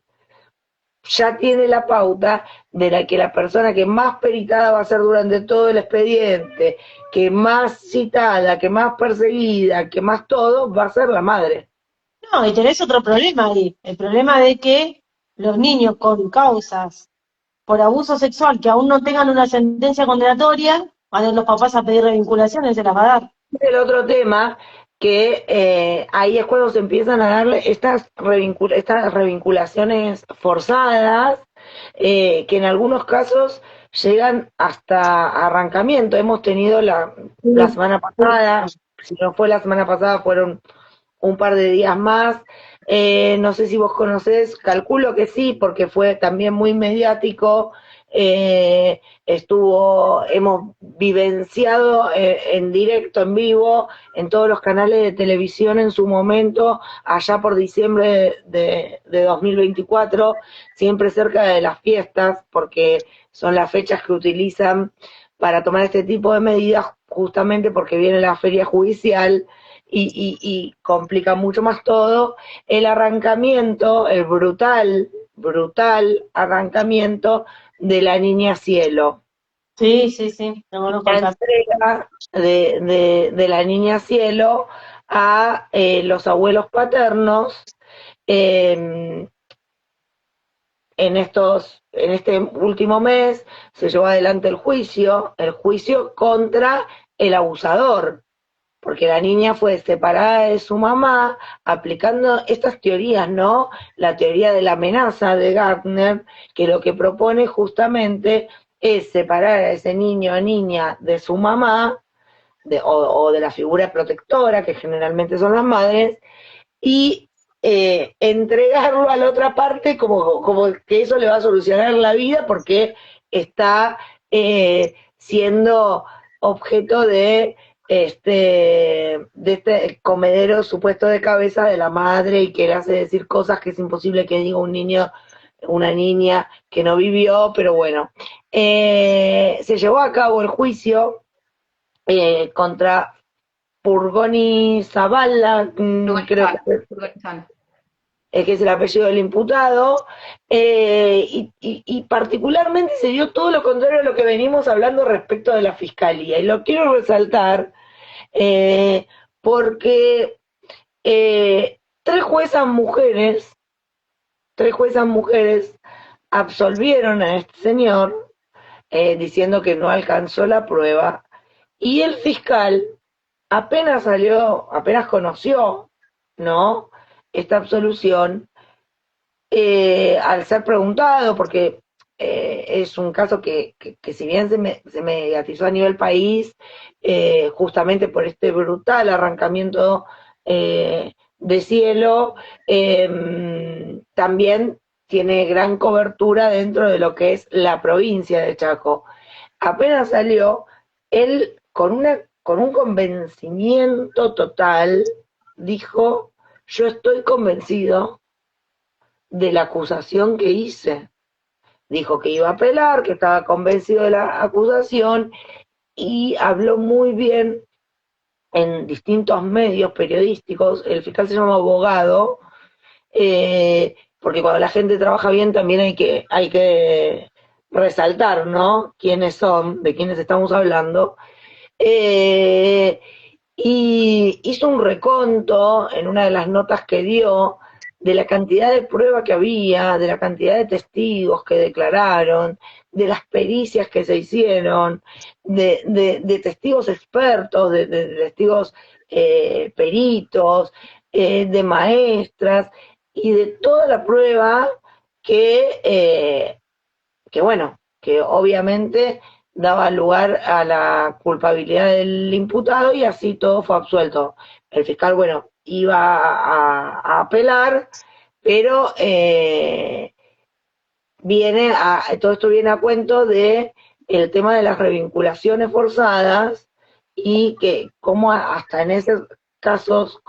ya tiene la pauta de la que la persona que más peritada va a ser durante todo el expediente, que más citada, que más perseguida, que más todo, va a ser la madre. No, y tenés otro problema ahí, el problema de que los niños con causas por abuso sexual que aún no tengan una sentencia condenatoria, van a ir los papás a pedir revinculaciones, se las va a dar. El otro tema que ahí es cuando se empiezan a darle estas revinculaciones forzadas, que en algunos casos llegan hasta arrancamiento. Hemos tenido la semana pasada, si no fue la semana pasada, fueron un par de días más. No sé si vos conocés, calculo que sí, porque fue también muy mediático. Hemos vivenciado en directo, en vivo, en todos los canales de televisión en su momento, allá por diciembre de 2024, siempre cerca de las fiestas, porque son las fechas que utilizan para tomar este tipo de medidas, justamente porque viene la feria judicial y complica mucho más todo. El arrancamiento, el brutal arrancamiento de la Niña Cielo. Sí, no la entrega de la Niña Cielo a los abuelos paternos en este último mes se llevó adelante el juicio contra el abusador, porque la niña fue separada de su mamá aplicando estas teorías, ¿no? La teoría de la amenaza de Gardner, que lo que propone justamente es separar a ese niño o niña de su mamá, o de la figura protectora, que generalmente son las madres, y entregarlo a la otra parte como que eso le va a solucionar la vida, porque está siendo objeto de este comedero supuesto de cabeza de la madre, y que le hace decir cosas que es imposible que diga un niño, una niña que no vivió, pero bueno. Se llevó a cabo el juicio contra Purgoni Zavala, creo que es el apellido del imputado, y particularmente se dio todo lo contrario a lo que venimos hablando respecto de la fiscalía, y lo quiero resaltar porque tres juezas mujeres absolvieron a este señor, diciendo que no alcanzó la prueba, y el fiscal apenas conoció, ¿no?, esta absolución, al ser preguntado, porque es un caso que si bien se mediatizó a nivel país, justamente por este brutal arrancamiento de Cielo, también tiene gran cobertura dentro de lo que es la provincia de Chaco. Apenas salió, él con un convencimiento total dijo, yo estoy convencido de la acusación que hice. Dijo que iba a apelar, que estaba convencido de la acusación y habló muy bien en distintos medios periodísticos. El fiscal se llama Abogado, porque cuando la gente trabaja bien también hay que resaltar, ¿no? Quiénes son, de quiénes estamos hablando. Eh, y hizo un reconto en una de las notas que dio de la cantidad de pruebas que había, de la cantidad de testigos que declararon, de las pericias que se hicieron, de testigos expertos, de testigos peritos, de maestras y de toda la prueba que bueno, que obviamente daba lugar a la culpabilidad del imputado y así todo fue absuelto. El fiscal, bueno, iba a apelar, pero todo esto viene a cuento de el tema de las revinculaciones forzadas y que como hasta en esos casos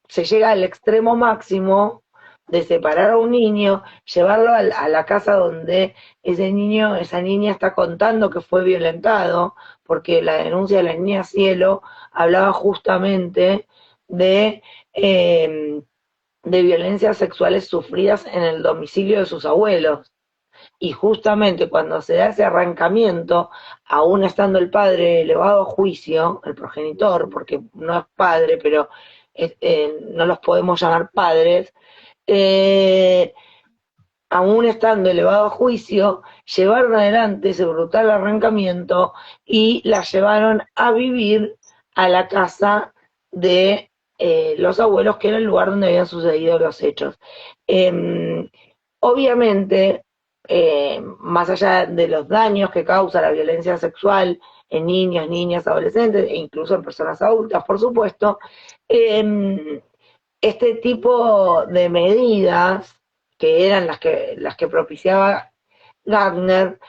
se llega al extremo máximo de separar a un niño, llevarlo a la casa donde ese niño, esa niña está contando que fue violentado, porque la denuncia de la niña Cielo hablaba justamente eh, de violencias sexuales sufridas en el domicilio de sus abuelos. Y justamente cuando se da ese arrancamiento, aún estando el padre elevado a juicio, el progenitor, porque no es padre, pero no los podemos llamar padres, eh, aún estando elevado a juicio, llevaron adelante ese brutal arrancamiento y la llevaron a vivir a la casa de los abuelos, que era el lugar donde habían sucedido los hechos. Obviamente, más allá de los daños que causa la violencia sexual en niños, niñas, adolescentes e incluso en personas adultas, por supuesto, este tipo de medidas, que eran las que propiciaba Gardner,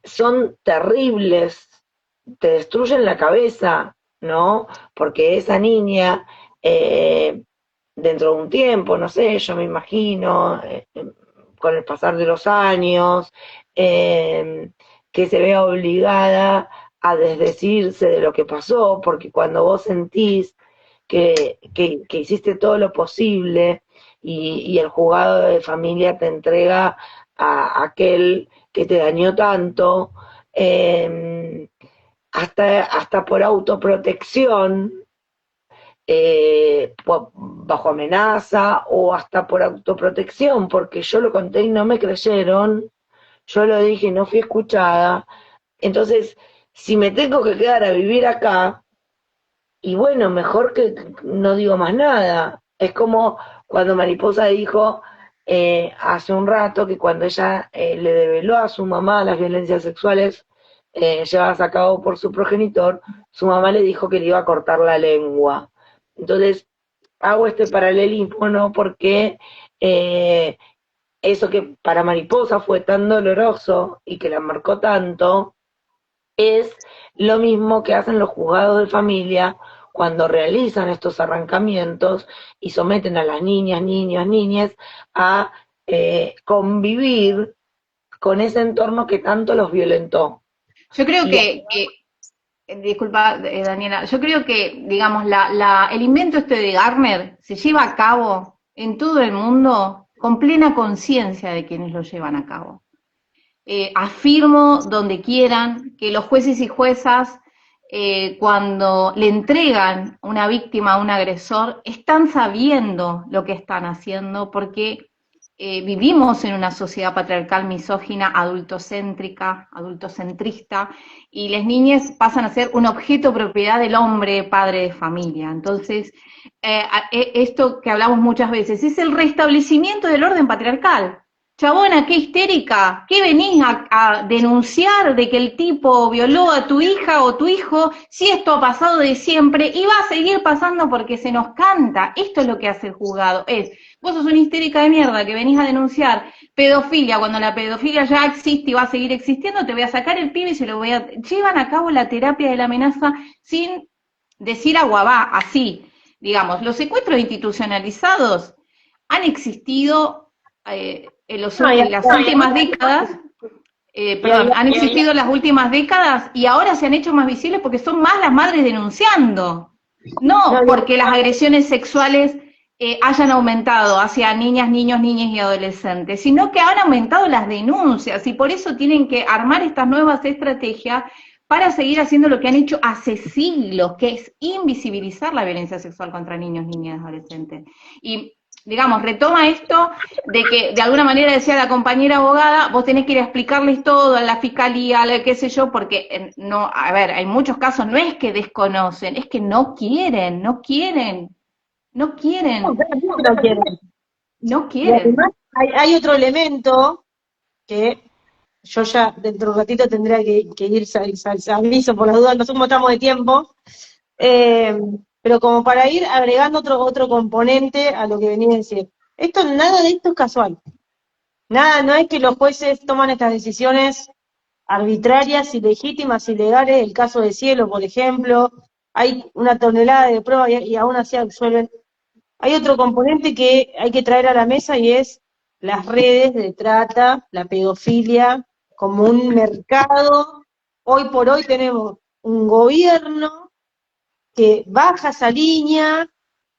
son terribles, te destruyen la cabeza, ¿no? Porque esa niña, dentro de un tiempo, no sé, yo me imagino, con el pasar de los años, que se vea obligada a desdecirse de lo que pasó, porque cuando vos sentís que hiciste todo lo posible y el juzgado de familia te entrega a aquel que te dañó tanto, hasta por autoprotección, bajo amenaza o hasta por autoprotección, porque yo lo conté y no me creyeron, yo lo dije y no fui escuchada. Entonces, si me tengo que quedar a vivir acá, y bueno, mejor que no digo más nada. Es como cuando Mariposa dijo hace un rato que cuando ella le develó a su mamá las violencias sexuales llevadas a cabo por su progenitor, su mamá le dijo que le iba a cortar la lengua. Entonces, hago este paralelismo, ¿no? Porque eso que para Mariposa fue tan doloroso y que la marcó tanto, es lo mismo que hacen los juzgados de familia cuando realizan estos arrancamientos y someten a las niñas, niños, niñas a convivir con ese entorno que tanto los violentó. Yo creo disculpa, Daniela, yo creo que, digamos, el invento este de Gardner se lleva a cabo en todo el mundo con plena conciencia de quienes lo llevan a cabo. Afirmo donde quieran que los jueces y juezas, cuando le entregan una víctima a un agresor, están sabiendo lo que están haciendo, porque vivimos en una sociedad patriarcal, misógina, adultocentrista, y las niñas pasan a ser un objeto propiedad del hombre, padre de familia. Entonces, esto que hablamos muchas veces, es el restablecimiento del orden patriarcal. chabona, qué histérica, ¿qué venís a denunciar de que el tipo violó a tu hija o tu hijo? Si esto ha pasado de siempre y va a seguir pasando porque se nos canta. Esto es lo que hace el juzgado, vos sos una histérica de mierda que venís a denunciar pedofilia, cuando la pedofilia ya existe y va a seguir existiendo, te voy a sacar el pibe y se lo voy a... Llevan a cabo la terapia de la amenaza sin decir aguabá, así, digamos. Los secuestros institucionalizados han existido en las últimas décadas, han existido en las últimas décadas y ahora se han hecho más visibles porque son más las madres denunciando, no porque las agresiones sexuales hayan aumentado hacia niñas, niños, niñas y adolescentes, sino que han aumentado las denuncias y por eso tienen que armar estas nuevas estrategias para seguir haciendo lo que han hecho hace siglos, que es invisibilizar la violencia sexual contra niños, niñas y adolescentes. Y, digamos, retoma esto de que, de alguna manera decía la compañera abogada, vos tenés que ir a explicarles todo a la fiscalía, a la qué sé yo, porque, no, a ver, hay muchos casos, no es que desconocen, es que no quieren. No quieren. No Y quieren. además hay otro elemento que yo ya dentro de un ratito tendría que ir, aviso por las dudas, no sé cómo estamos de tiempo, pero como para ir agregando otro componente a lo que venía a decir. Nada de esto es casual. Nada, no es que los jueces toman estas decisiones arbitrarias, ilegítimas, ilegales. El caso de Cielo, por ejemplo, hay una tonelada de pruebas y aún así absuelven. Hay otro componente que hay que traer a la mesa y es las redes de trata, la pedofilia, como un mercado. Hoy por hoy tenemos un gobierno que baja esa línea,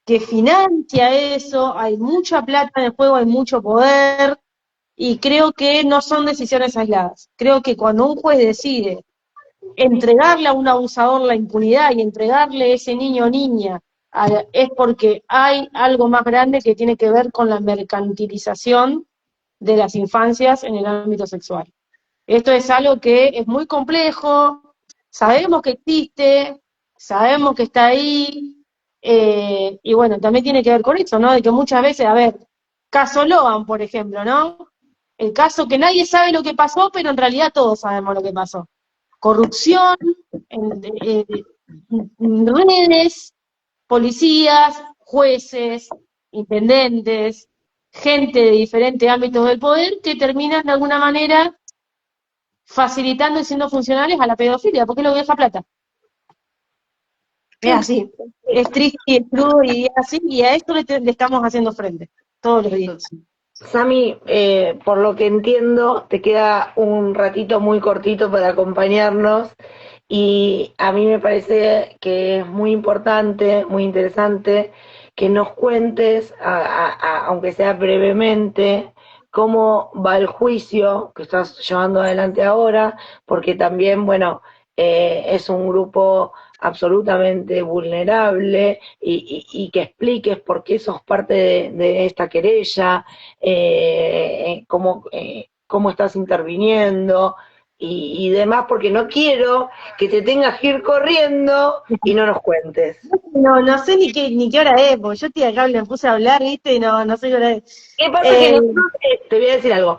que financia eso, hay mucha plata en el juego, hay mucho poder, y creo que no son decisiones aisladas. Creo que cuando un juez decide entregarle a un abusador la impunidad y entregarle ese niño o niña, es porque hay algo más grande que tiene que ver con la mercantilización de las infancias en el ámbito sexual. Esto es algo que es muy complejo, sabemos que existe, sabemos que está ahí, y bueno, también tiene que ver con eso, ¿no? De que muchas veces, a ver, caso Logan, por ejemplo, ¿no? El caso que nadie sabe lo que pasó, pero en realidad todos sabemos lo que pasó. Corrupción, redes, policías, jueces, intendentes, gente de diferentes ámbitos del poder que terminan de alguna manera facilitando y siendo funcionales a la pedofilia, porque es lo que deja plata. Es así, es triste y es crudo y es así, y a esto le estamos haciendo frente todos los días. Sami, por lo que entiendo, te queda un ratito muy cortito para acompañarnos y a mí me parece que es muy importante, muy interesante que nos cuentes, aunque sea brevemente, cómo va el juicio que estás llevando adelante ahora, porque también, bueno, es un grupo absolutamente vulnerable y que expliques por qué sos parte de esta querella, cómo estás interviniendo y demás, porque no quiero que te tengas que ir corriendo y no nos cuentes. No sé ni qué hora es, porque yo estoy acá, me puse a hablar, ¿viste? Y no sé qué hora es. ¿Qué pasa? Que nosotros, te voy a decir algo,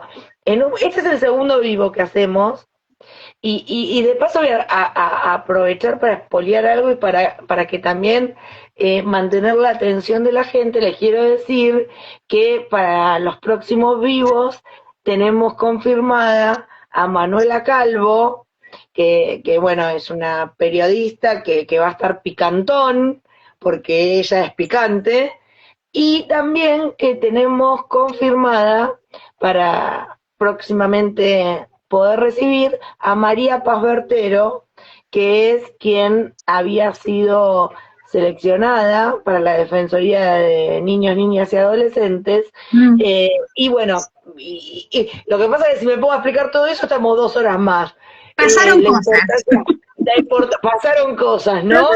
este es el segundo vivo que hacemos, y de paso voy a aprovechar para expoliar algo y para que también mantener la atención de la gente. Les quiero decir que para los próximos vivos tenemos confirmada a Manuela Calvo, que bueno, es una periodista que va a estar picantón, porque ella es picante, y también que tenemos confirmada para próximamente poder recibir a María Paz Bertero, que es quien había sido seleccionada para la Defensoría de Niños, Niñas y Adolescentes. Y bueno, y lo que pasa es que si me pongo a explicar todo eso, estamos 2 horas más. Pasaron cosas. Pasaron cosas, ¿no?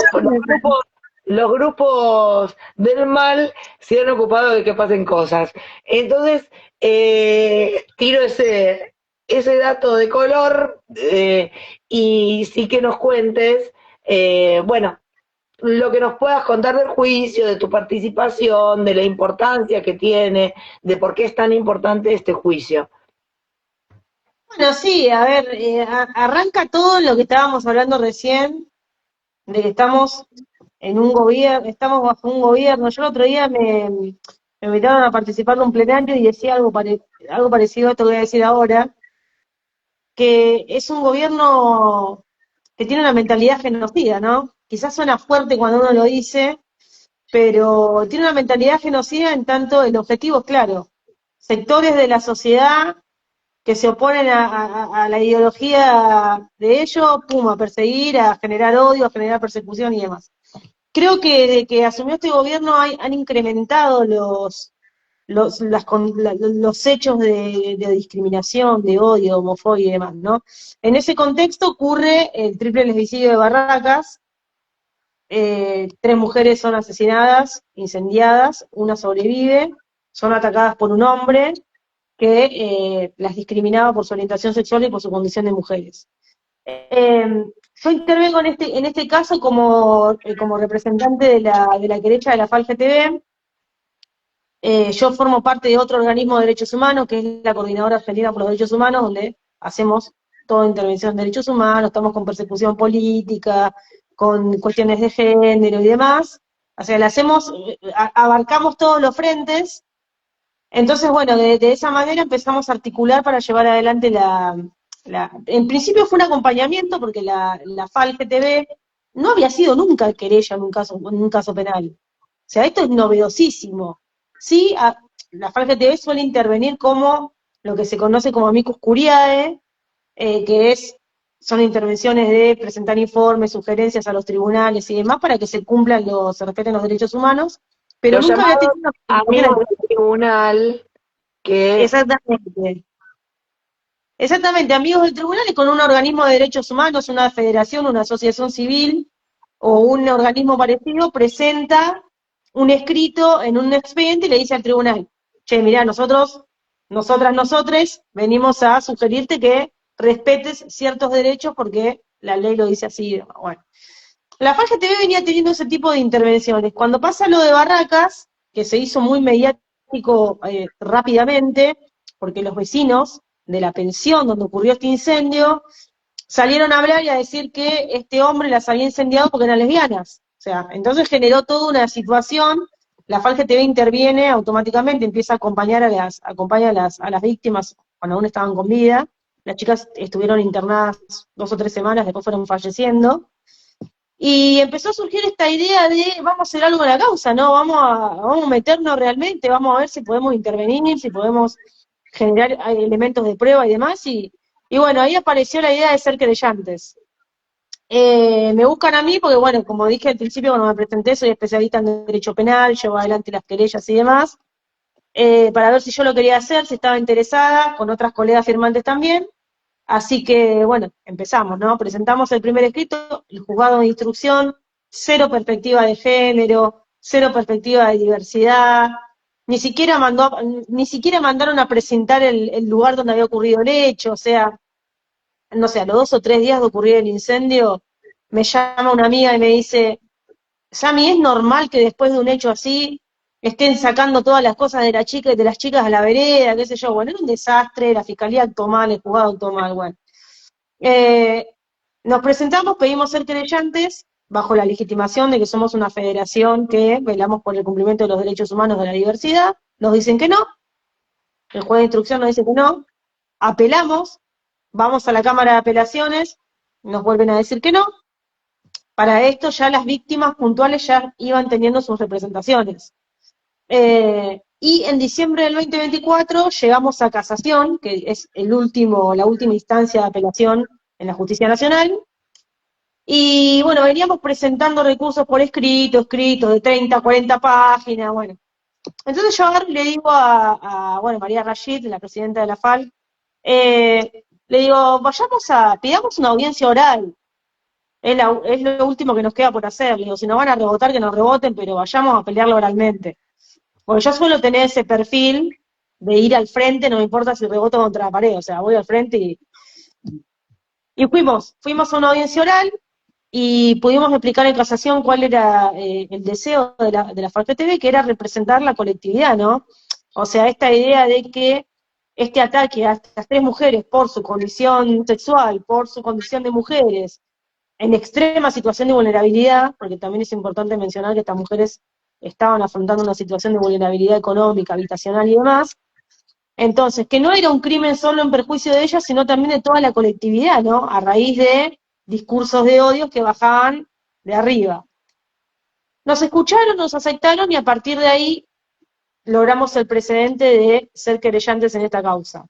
Los grupos del mal se han ocupado de que pasen cosas. Entonces, tiro ese dato de color, y sí que nos cuentes, bueno, lo que nos puedas contar del juicio, de tu participación, de la importancia que tiene, de por qué es tan importante este juicio. Bueno, sí, a ver, arranca todo lo que estábamos hablando recién, de que estamos en un gobierno, estamos bajo un gobierno. Yo el otro día me invitaron a participar de un plenario y decía algo parecido a esto que voy a decir ahora, que es un gobierno que tiene una mentalidad genocida, ¿no? Quizás suena fuerte cuando uno lo dice, pero tiene una mentalidad genocida en tanto el objetivo es claro. Sectores de la sociedad que se oponen a la ideología de ellos, pum, a perseguir, a generar odio, a generar persecución y demás. Creo que desde que asumió este gobierno han incrementado los hechos de discriminación, de odio, homofobia y demás, ¿no? En ese contexto ocurre el triple lesbicidio de Barracas. 3 mujeres son asesinadas, incendiadas, una sobrevive, son atacadas por un hombre que las discriminaba por su orientación sexual y por su condición de mujeres. Yo intervengo en este caso como representante de la querella de la FAL-GTB. Yo formo parte de otro organismo de derechos humanos, que es la Coordinadora Argentina por los Derechos Humanos, donde hacemos toda intervención de derechos humanos, estamos con persecución política, con cuestiones de género y demás. O sea, abarcamos todos los frentes. Entonces, bueno, de esa manera empezamos a articular para llevar adelante en principio fue un acompañamiento, porque la FAL-GTB no había sido nunca querella en un caso penal. O sea, esto es novedosísimo. Sí, la FAL-GTB suele intervenir como lo que se conoce como amicus curiae, que son intervenciones de presentar informes, sugerencias a los tribunales y demás para que se respeten los derechos humanos, pero Los nunca había llamados tenido una amigos del tribunal, que Exactamente. Exactamente, amigos del tribunal y con un organismo de derechos humanos, una federación, una asociación civil o un organismo parecido, presenta un escrito en un expediente y le dice al tribunal, che, mirá, nosotres, venimos a sugerirte que respetes ciertos derechos porque la ley lo dice así. Bueno, la FAL-GTB venía teniendo ese tipo de intervenciones. Cuando pasa lo de Barracas, que se hizo muy mediático rápidamente, porque los vecinos de la pensión donde ocurrió este incendio salieron a hablar y a decir que este hombre las había incendiado porque eran lesbianas. O sea, entonces generó toda una situación. La FAL-GTB interviene automáticamente, empieza a acompañar a las víctimas cuando aún estaban con vida. Las chicas estuvieron internadas 2 o 3 semanas, después fueron falleciendo. Y empezó a surgir esta idea de vamos a hacer algo en la causa, ¿no? Vamos a meternos realmente, vamos a ver si podemos intervenir, si podemos generar elementos de prueba y demás. Y bueno, ahí apareció la idea de ser querellantes. Me buscan a mí porque, bueno, como dije al principio cuando me presenté, soy especialista en derecho penal, llevo adelante las querellas y demás, para ver si yo lo quería hacer, si estaba interesada, con otras colegas firmantes también. Así que, bueno, empezamos, ¿no? Presentamos el primer escrito, el juzgado de instrucción, 0 perspectiva de género, 0 perspectiva de diversidad, ni siquiera mandaron a presentar el lugar donde había ocurrido el hecho. O sea, no sé, a los 2 o 3 días de ocurrir el incendio, me llama una amiga y me dice, Sami, ¿es normal que después de un hecho así estén sacando todas las cosas de la chica y de las chicas a la vereda, qué sé yo? Bueno, era un desastre, la fiscalía actuó mal, el juzgado actuó mal, bueno. Nos presentamos, pedimos ser querellantes, bajo la legitimación de que somos una federación que velamos por el cumplimiento de los derechos humanos de la diversidad. Nos dicen que no, el juez de instrucción nos dice que no, apelamos, vamos a la Cámara de Apelaciones, nos vuelven a decir que no. Para esto ya las víctimas puntuales ya iban teniendo sus representaciones. Y en diciembre del 2024 llegamos a casación, que es la última instancia de apelación en la Justicia Nacional. Y bueno, veníamos presentando recursos por escritos de 30, 40 páginas, bueno. Entonces yo agarro y le digo a María Rashid, la presidenta de la FAL, le digo, pidamos una audiencia oral. Es lo último que nos queda por hacer. Le digo, si nos van a rebotar, que nos reboten, pero vayamos a pelearlo oralmente. Porque yo suelo tener ese perfil de ir al frente, no me importa si reboto contra la pared, o sea, voy al frente y fuimos a una audiencia oral y pudimos explicar en casación cuál era el deseo de la FAL-GTB, que era representar la colectividad, ¿no? O sea, esta idea de que este ataque a estas 3 mujeres por su condición sexual, por su condición de mujeres, en extrema situación de vulnerabilidad, porque también es importante mencionar que estas mujeres estaban afrontando una situación de vulnerabilidad económica, habitacional y demás. Entonces, que no era un crimen solo en perjuicio de ellas, sino también de toda la colectividad, ¿no? A raíz de discursos de odio que bajaban de arriba. Nos escucharon, nos aceptaron y a partir de ahí logramos el precedente de ser querellantes en esta causa.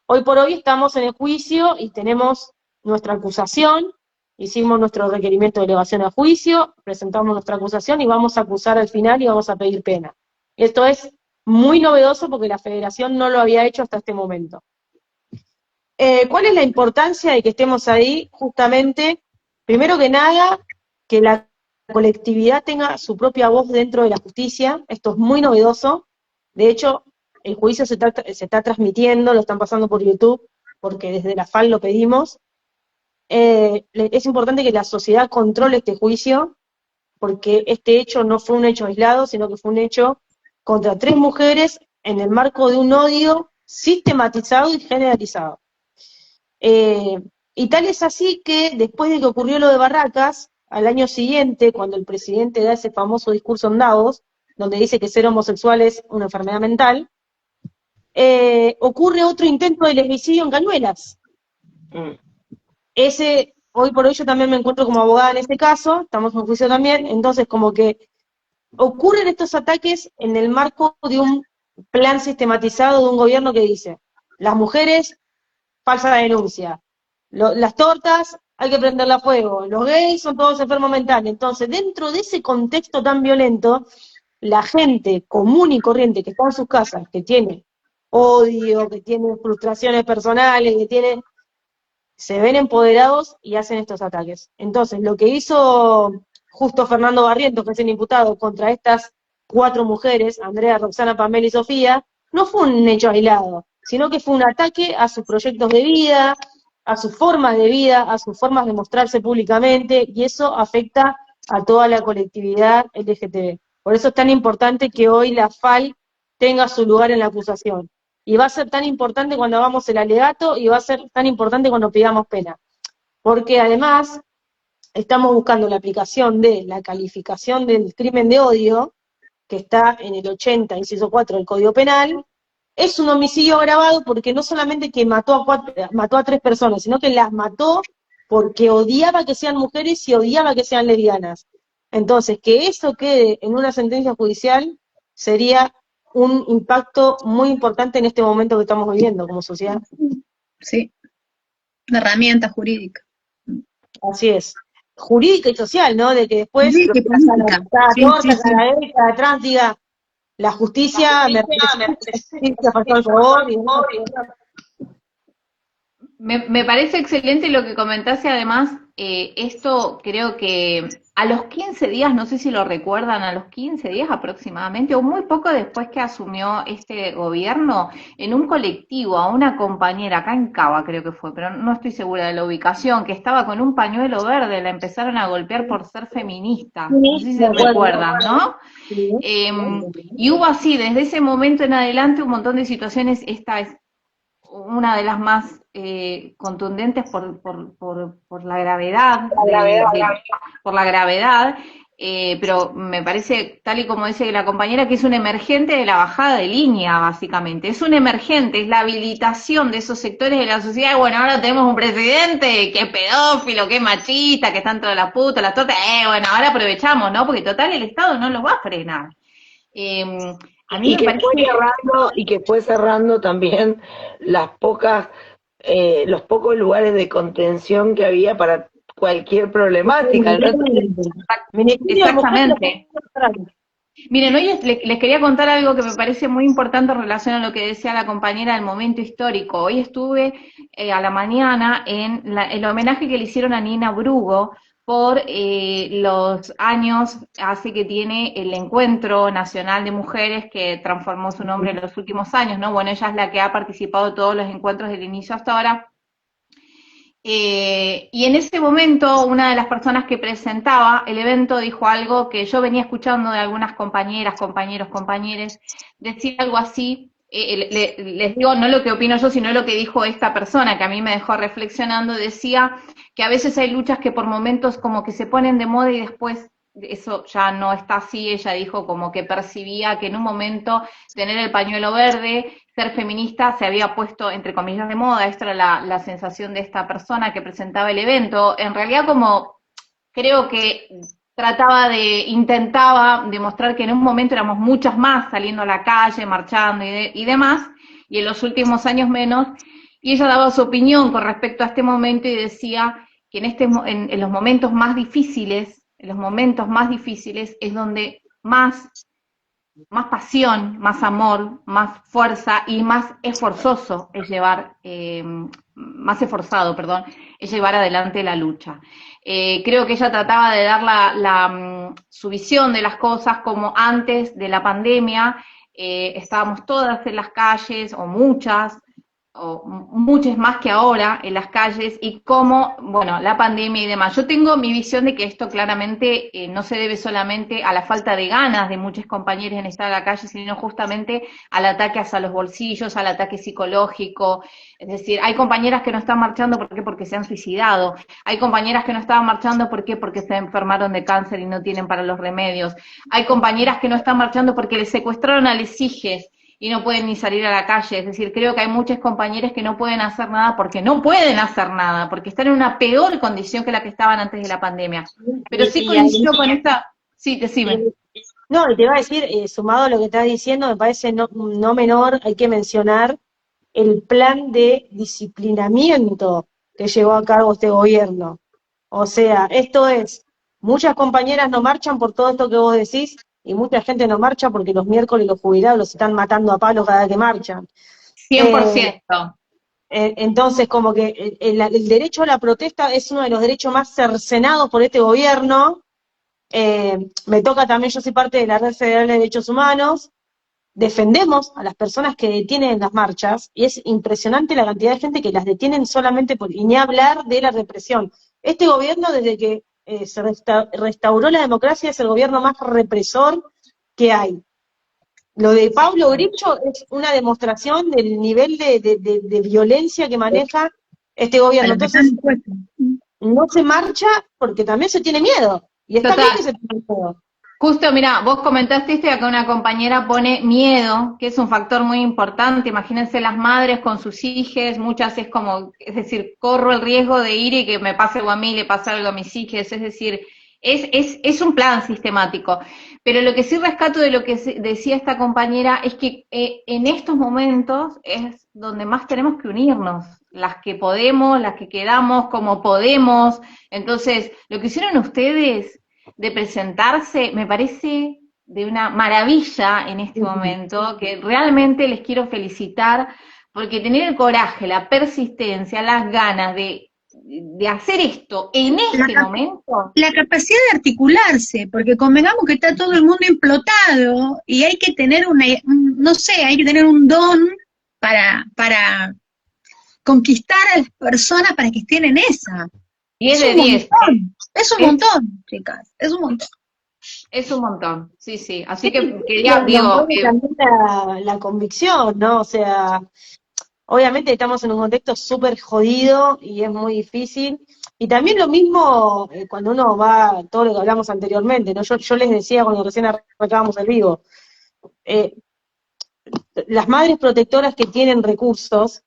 Hoy por hoy estamos en el juicio y tenemos nuestra acusación, hicimos nuestro requerimiento de elevación a juicio, presentamos nuestra acusación y vamos a acusar al final y vamos a pedir pena. Esto es muy novedoso porque la Federación no lo había hecho hasta este momento. ¿Cuál es la importancia de que estemos ahí? Justamente, primero que nada, que la colectividad tenga su propia voz dentro de la justicia. Esto es muy novedoso. De hecho, el juicio se está transmitiendo, lo están pasando por YouTube, porque desde la FAL lo pedimos. Es importante que la sociedad controle este juicio, porque este hecho no fue un hecho aislado, sino que fue un hecho contra 3 mujeres en el marco de un odio sistematizado y generalizado. Y tal es así que después de que ocurrió lo de Barracas, al año siguiente, cuando el presidente da ese famoso discurso en Davos, donde dice que ser homosexual es una enfermedad mental, ocurre otro intento de lesbicidio en Cañuelas. Hoy por hoy yo también me encuentro como abogada en este caso, estamos en juicio también, entonces como que ocurren estos ataques en el marco de un plan sistematizado de un gobierno que dice, las mujeres, falsa denuncia, las tortas, hay que prenderla a fuego, los gays son todos enfermos mentales. Entonces, dentro de ese contexto tan violento, la gente común y corriente que está en sus casas, que tiene odio, que tiene frustraciones personales, se ven empoderados y hacen estos ataques. Entonces, lo que hizo justo Fernando Barrientos, que es el imputado contra estas 4 mujeres, Andrea, Roxana, Pamela y Sofía, no fue un hecho aislado, sino que fue un ataque a sus proyectos de vida, a sus formas de vida, a sus formas de mostrarse públicamente, y eso afecta a toda la colectividad LGTB. Por eso es tan importante que hoy la FAL tenga su lugar en la acusación. Y va a ser tan importante cuando hagamos el alegato, y va a ser tan importante cuando pidamos pena. Porque además, estamos buscando la aplicación de la calificación del crimen de odio, que está en el 80, inciso 4 del Código Penal. Es un homicidio agravado porque no solamente que mató a 3 personas, sino que las mató porque odiaba que sean mujeres y odiaba que sean lesbianas. Entonces, que eso quede en una sentencia judicial sería un impacto muy importante en este momento que estamos viviendo como sociedad. Sí, una herramienta jurídica. Así es. Jurídica y social, ¿no? De que después Sí, que política. cada Sí, torta, sí, sí. cada derecha, cada trans diga, la justicia me representa, por favor, y Me parece excelente lo que comentás y además esto creo que a los 15 días, no sé si lo recuerdan, a los 15 días aproximadamente, o muy poco después que asumió este gobierno, en un colectivo a una compañera, acá en Cava creo que fue, pero no estoy segura de la ubicación, que estaba con un pañuelo verde, la empezaron a golpear por ser feminista, no sé si se recuerdan, ¿no? Y hubo así, desde ese momento en adelante, un montón de situaciones. Esta es una de las más contundentes por la gravedad, por la gravedad, pero me parece, tal y como dice la compañera, que es un emergente de la bajada de línea, básicamente. Es un emergente, es la habilitación de esos sectores de la sociedad. Y bueno, ahora tenemos un presidente que es pedófilo, que es machista, que están todas las putas, las tortas. Bueno, ahora aprovechamos, ¿no? Porque total el Estado no lo va a frenar. A mí Y me que parece fue cerrando también los pocos lugares de contención que había para cualquier problemática. exactamente. Miren, hoy les quería contar algo que me parece muy importante en relación a lo que decía la compañera del momento histórico. Hoy estuve a la mañana en el homenaje que le hicieron a Nina Brugo por los años hace que tiene el Encuentro Nacional de Mujeres, que transformó su nombre en los últimos años, ¿no? Bueno, ella es la que ha participado en todos los encuentros del inicio hasta ahora. Y en ese momento, una de las personas que presentaba el evento dijo algo que yo venía escuchando de algunas compañeras, compañeros, compañeres, decir algo así les digo no lo que opino yo, sino lo que dijo esta persona, que a mí me dejó reflexionando, decía que a veces hay luchas que por momentos como que se ponen de moda y después eso ya no está así. Ella dijo como que percibía que en un momento tener el pañuelo verde, ser feminista, se había puesto entre comillas de moda. Esta era la sensación de esta persona que presentaba el evento. En realidad como creo que intentaba demostrar que en un momento éramos muchas más saliendo a la calle, marchando y demás, y en los últimos años menos, y ella daba su opinión con respecto a este momento y decía que en los momentos más difíciles, es donde más pasión, más amor, más fuerza y más esforzado, perdón, es llevar adelante la lucha. Creo que ella trataba de dar su visión de las cosas como antes de la pandemia, estábamos todas en las calles, o muchas más que ahora en las calles, y cómo, bueno, la pandemia y demás. Yo tengo mi visión de que esto claramente no se debe solamente a la falta de ganas de muchos compañeros en estar en la calle, sino justamente al ataque hacia los bolsillos, al ataque psicológico. Es decir, hay compañeras que no están marchando porque se han suicidado, hay compañeras que no estaban marchando porque se enfermaron de cáncer y no tienen para los remedios, hay compañeras que no están marchando porque les secuestraron a les hijes y no pueden ni salir a la calle. Es decir, creo que hay muchas compañeras que no pueden hacer nada porque no pueden hacer nada, porque están en una peor condición que la que estaban antes de la pandemia. Pero sí coincido con esta... Sí, decime. No, y te iba a decir, sumado a lo que estás diciendo, me parece no menor, hay que mencionar el plan de disciplinamiento que llevó a cabo este gobierno. O sea, esto es, muchas compañeras no marchan por todo esto que vos decís, y mucha gente no marcha porque los miércoles los jubilados los están matando a palos cada vez que marchan. 100%. Entonces, como que el derecho a la protesta es uno de los derechos más cercenados por este gobierno. Me toca también, yo soy parte de la Red Federal de Derechos Humanos, defendemos a las personas que detienen las marchas, y es impresionante la cantidad de gente que las detienen solamente y ni hablar de la represión. Este gobierno, desde que se restauró la democracia, es el gobierno más represor que hay. Lo de Pablo Grillo es una demostración del nivel de violencia que maneja este gobierno. Entonces, no se marcha porque también se tiene miedo. Y está bien que se tiene miedo. Justo, mira, vos comentaste esto y acá una compañera pone miedo, que es un factor muy importante. Imagínense las madres con sus hijas, muchas es decir, corro el riesgo de ir y que me pase algo a mí, le pase algo a mis hijas, es decir, es un plan sistemático. Pero lo que sí rescato de lo que decía esta compañera es que en estos momentos es donde más tenemos que unirnos, las que podemos, las que quedamos como podemos. Entonces, lo que hicieron ustedes de presentarse, me parece de una maravilla en este momento, que realmente les quiero felicitar, porque tener el coraje, la persistencia, las ganas de hacer esto en este momento. La capacidad de articularse, porque convengamos que está todo el mundo implotado, y hay que tener hay que tener un don para conquistar a las personas para que estén en esa. 10 de 10. Es un montón, chicas, es un montón. Es un montón, sí, sí. Así que quería, digo... también la convicción, ¿no? O sea, obviamente estamos en un contexto súper jodido y es muy difícil. Y también lo mismo cuando uno va, todo lo que hablamos anteriormente, ¿no? Yo les decía cuando recién arrancábamos el vivo, las madres protectoras que tienen recursos,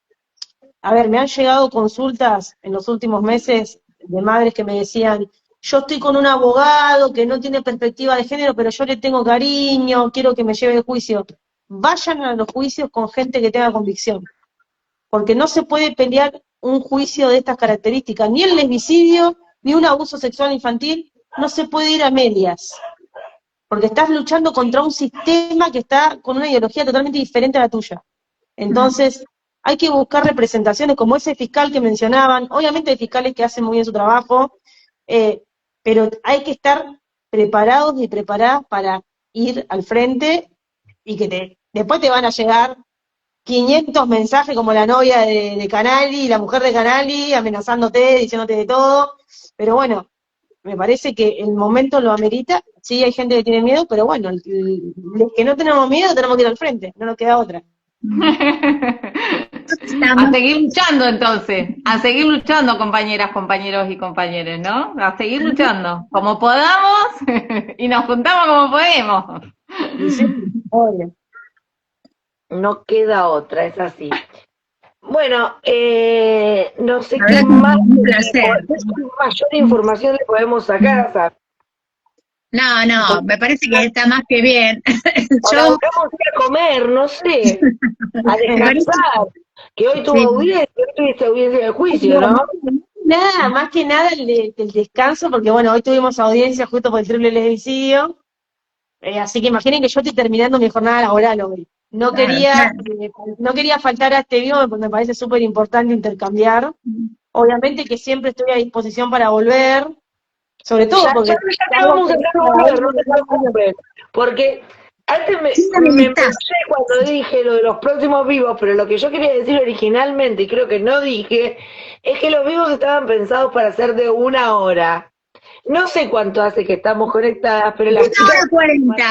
a ver, me han llegado consultas en los últimos meses de madres que me decían, yo estoy con un abogado que no tiene perspectiva de género, pero yo le tengo cariño, quiero que me lleve el juicio. Vayan a los juicios con gente que tenga convicción, porque no se puede pelear un juicio de estas características, ni el lesbicidio, ni un abuso sexual infantil, no se puede ir a medias, porque estás luchando contra un sistema que está con una ideología totalmente diferente a la tuya. Entonces, hay que buscar representaciones como ese fiscal que mencionaban. Obviamente hay fiscales que hacen muy bien su trabajo, pero hay que estar preparados y preparadas para ir al frente, y que después te van a llegar 500 mensajes como la novia de Canali, la mujer de Canali, amenazándote, diciéndote de todo. Pero bueno, me parece que el momento lo amerita. Sí, hay gente que tiene miedo, pero bueno, los que no tenemos miedo tenemos que ir al frente, no nos queda otra. A seguir luchando entonces, a seguir luchando, compañeras, compañeros y compañeras, ¿no? A seguir luchando, como podamos, y nos juntamos como podemos. Y sí, obvio. No queda otra, es así. Bueno, no sé La qué verdad que más, un placer. qué mayor información le podemos sacar, ¿sabes? No, me parece que está más que bien. O la Yo, buscamos ir a comer, no sé, a me parece, descansar. Que hoy tuvo sí. audiencia, hoy tuviste audiencia de juicio, ¿no? Nada, más que nada el descanso, porque bueno, hoy tuvimos audiencia justo por el triple lesbicidio, así que imaginen que yo estoy terminando mi jornada laboral hoy. No Claro, quería, claro. no quería faltar a este vivo porque me parece súper importante intercambiar. Obviamente que siempre estoy a disposición para volver, sobre todo Ya porque te vamos a hacer volver, no te preocupes. Porque antes Sí, me habilitás. embrollé cuando dije lo de los próximos vivos, pero lo que yo quería decir originalmente, y creo que no dije, es que los vivos estaban pensados para ser de 1 hora. No sé cuánto hace que estamos conectadas, pero las 1 hora chicas, 40.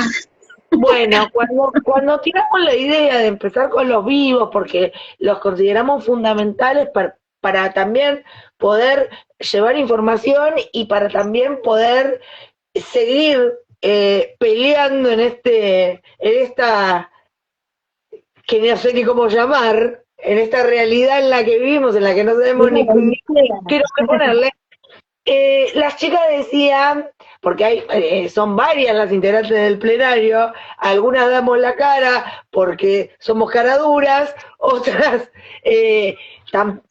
bueno, cuando tiramos la idea de empezar con los vivos, porque los consideramos fundamentales para también poder llevar información y para también poder seguir peleando en esta, que no sé ni cómo llamar, en esta realidad en la que vivimos, en la que no sabemos ni qué nombre ponerle. Las chicas decían, porque son varias las integrantes del plenario, algunas damos la cara porque somos caraduras, otras tam-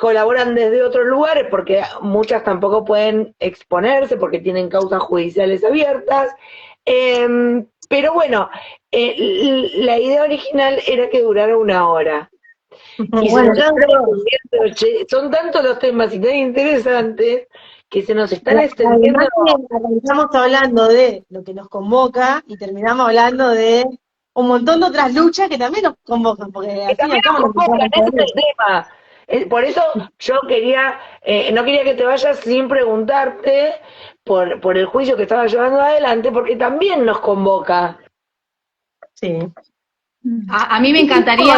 colaboran desde otros lugares porque muchas tampoco pueden exponerse porque tienen causas judiciales abiertas. Pero bueno, la idea original era que durara 1 hora. Y se Bueno, nos yo están creo, extendiendo, son tantos los temas y tan interesantes que se nos están además extendiendo. que arrancamos hablando de lo que nos convoca y terminamos hablando de un montón de otras luchas que también nos convocan, porque Que al fin y al también cabo nos nos convocan, convocan ese por es el eso. tema. Por eso yo no quería que te vayas sin preguntarte por el juicio que estaba llevando adelante, porque también nos convoca. Sí. A mí me encantaría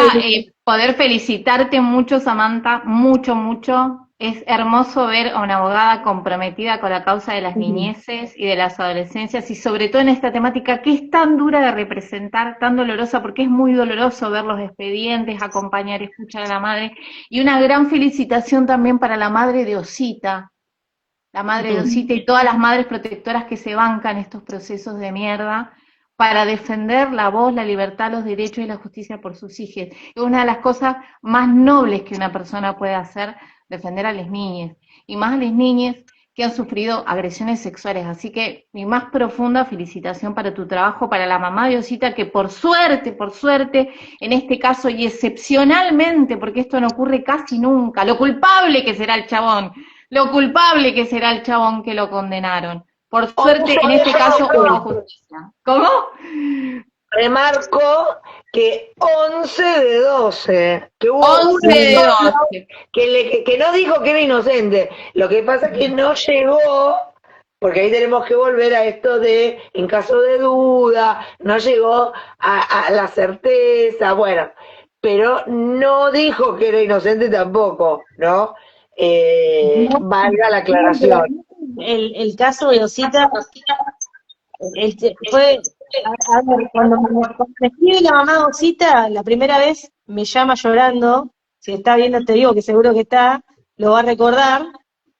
poder felicitarte mucho, Samantha, mucho, mucho. Es hermoso ver a una abogada comprometida con la causa de las niñeces y de las adolescencias y sobre todo en esta temática que es tan dura de representar, tan dolorosa, porque es muy doloroso ver los expedientes, acompañar, escuchar a la madre. Y una gran felicitación también para la madre de Osita, la madre de Osita y todas las madres protectoras que se bancan estos procesos de mierda para defender la voz, la libertad, los derechos y la justicia por sus hijos. Es una de las cosas más nobles que una persona puede hacer, defender a las niñas, y más a las niñas que han sufrido agresiones sexuales. Así que mi más profunda felicitación para tu trabajo, para la mamá de Osita, que por suerte, en este caso y excepcionalmente, porque esto no ocurre casi nunca, lo culpable que será el chabón, lo culpable que será el chabón que lo condenaron. Por suerte, en este caso hubo justicia. ¿Cómo? Remarco que 11 de 12, que hubo 11 uno de solo 12. que no dijo que era inocente. Lo que pasa es que no llegó, porque ahí tenemos que volver a esto de, en caso de duda, no llegó a la certeza, bueno, pero no dijo que era inocente tampoco, ¿no? Valga la aclaración. El caso de Osita fue, a ver, cuando me escribe la mamá de Osita, la primera vez me llama llorando, si está viendo te digo que seguro que está, lo va a recordar,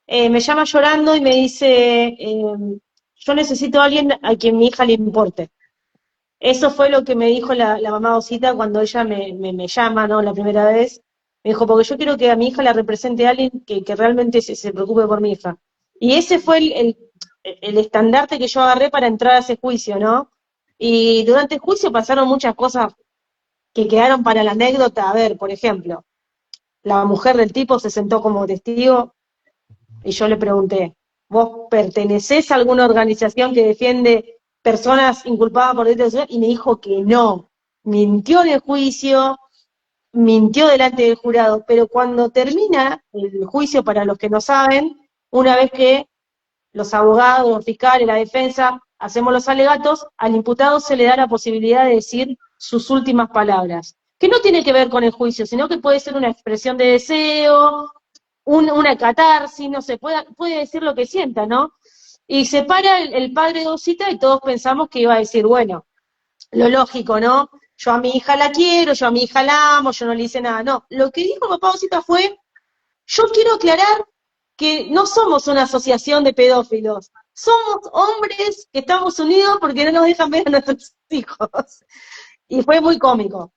me llama llorando y me dice, yo necesito a alguien a quien mi hija le importe. Eso fue lo que me dijo la mamá de Osita cuando ella me llama, ¿no? La primera vez. Me dijo, porque yo quiero que a mi hija la represente alguien que realmente se preocupe por mi hija. Y ese fue el estandarte que yo agarré para entrar a ese juicio, ¿no? Y durante el juicio pasaron muchas cosas que quedaron para la anécdota. A ver, por ejemplo, la mujer del tipo se sentó como testigo y yo le pregunté, ¿vos pertenecés a alguna organización que defiende personas inculpadas por delitos sexuales? Y me dijo que no. Mintió en el juicio, mintió delante del jurado, pero cuando termina el juicio, para los que no saben, una vez que los abogados, los fiscales, la defensa, hacemos los alegatos, al imputado se le da la posibilidad de decir sus últimas palabras. que no tiene que ver con el juicio, sino que puede ser una expresión de deseo, una catarsis, no sé, puede decir lo que sienta, ¿no? Y se para el padre de Osita y todos pensamos que iba a decir, bueno, lo lógico, ¿no? Yo a mi hija la quiero, yo a mi hija la amo, yo no le hice nada. No, lo que dijo papá Osita fue, yo quiero aclarar que no somos una asociación de pedófilos, somos hombres que estamos unidos porque no nos dejan ver a nuestros hijos. Y fue muy cómico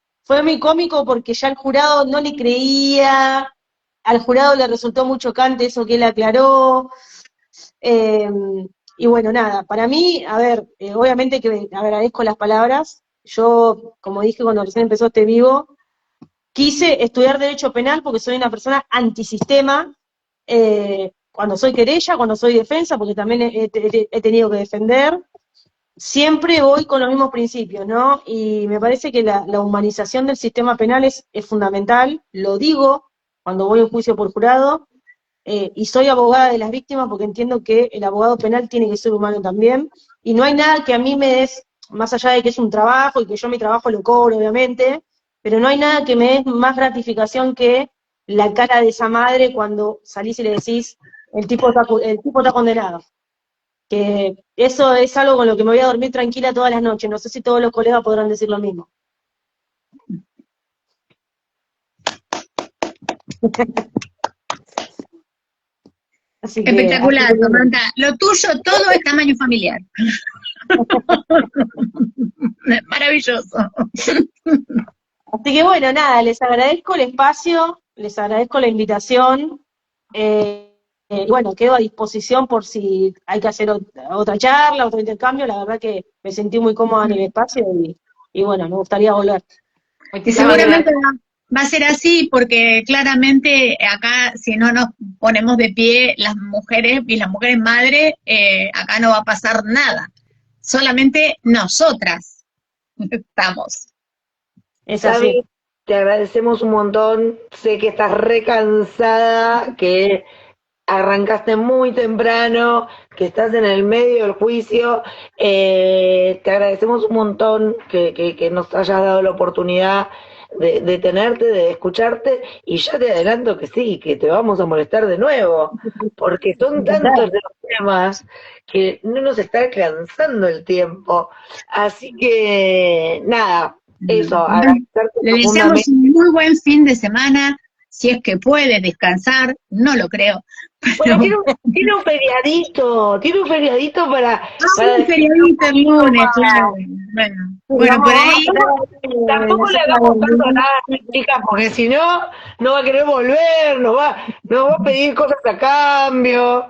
porque ya el jurado no le creía, al jurado le resultó muy chocante eso que él aclaró. Eh, y bueno, nada, para mí, a ver, obviamente que agradezco las palabras. Yo, como dije cuando recién empezó este vivo, quise estudiar Derecho Penal porque soy una persona antisistema, cuando soy querella, cuando soy defensa, porque también he tenido que defender. Siempre voy con los mismos principios, ¿no? Y me parece que la humanización del sistema penal es fundamental, lo digo cuando voy a un juicio por jurado, y soy abogada de las víctimas porque entiendo que el abogado penal tiene que ser humano también, y no hay nada que a mí me des, más allá de que es un trabajo y que yo mi trabajo lo cobro, obviamente, pero no hay nada que me des más gratificación que la cara de esa madre cuando salís y le decís, el tipo está condenado. Que eso es algo con lo que me voy a dormir tranquila todas las noches. No sé si todos los colegas podrán decir lo mismo. Así que, Espectacular, así que, Samantha. Lo tuyo todo es tamaño familiar. Maravilloso. así que bueno, nada, les agradezco el espacio, les agradezco la invitación. Bueno, quedo a disposición por si hay que hacer otra charla, otro intercambio. La verdad que me sentí muy cómoda en el espacio y bueno, me gustaría volver. Y Muchísimas seguramente gracias. va a ser así porque claramente acá si no nos ponemos de pie las mujeres y las mujeres madres, acá no va a pasar nada. Solamente nosotras estamos. Es así. Sabi, te agradecemos un montón. Sé que estás re cansada, que arrancaste muy temprano, que estás en el medio del juicio. Te agradecemos un montón que nos hayas dado la oportunidad de tenerte, de escucharte, y ya te adelanto que sí, que te vamos a molestar de nuevo, porque son tantos los temas que no nos está alcanzando el tiempo. Así que, nada, eso, agradecerte Le deseamos profundamente. un muy buen fin de semana, si es que puede descansar, no lo creo. Bueno, Pero tiene un feriadito para un feriadito el lunes, claro. Bueno, por ahí tampoco le hagamos tanto a nadie, chicas, porque si no, no va a querer volver, nos va a pedir cosas a cambio.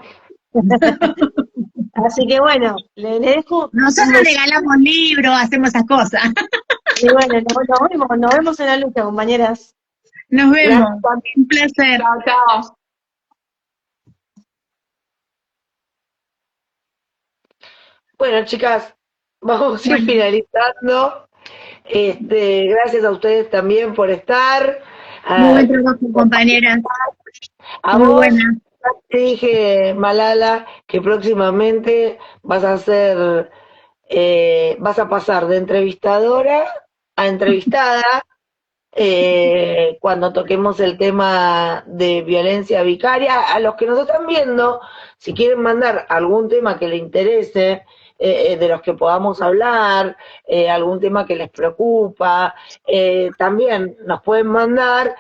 Así que bueno, le dejo un nosotros beso. regalamos libros, hacemos esas cosas. Y bueno, nos vemos en la lucha, compañeras. Nos vemos. Gracias también. Un placer. Chao, chao. Bueno, chicas, vamos a ir Bueno, finalizando. Gracias a ustedes también por estar. muy A, buen trabajo, compañeras. a Muy vos, buena. te dije, Malala, que próximamente vas a pasar de entrevistadora a entrevistada, cuando toquemos el tema de violencia vicaria. A los que nos están viendo, si quieren mandar algún tema que les interese, de los que podamos hablar, algún tema que les preocupa, también nos pueden mandar,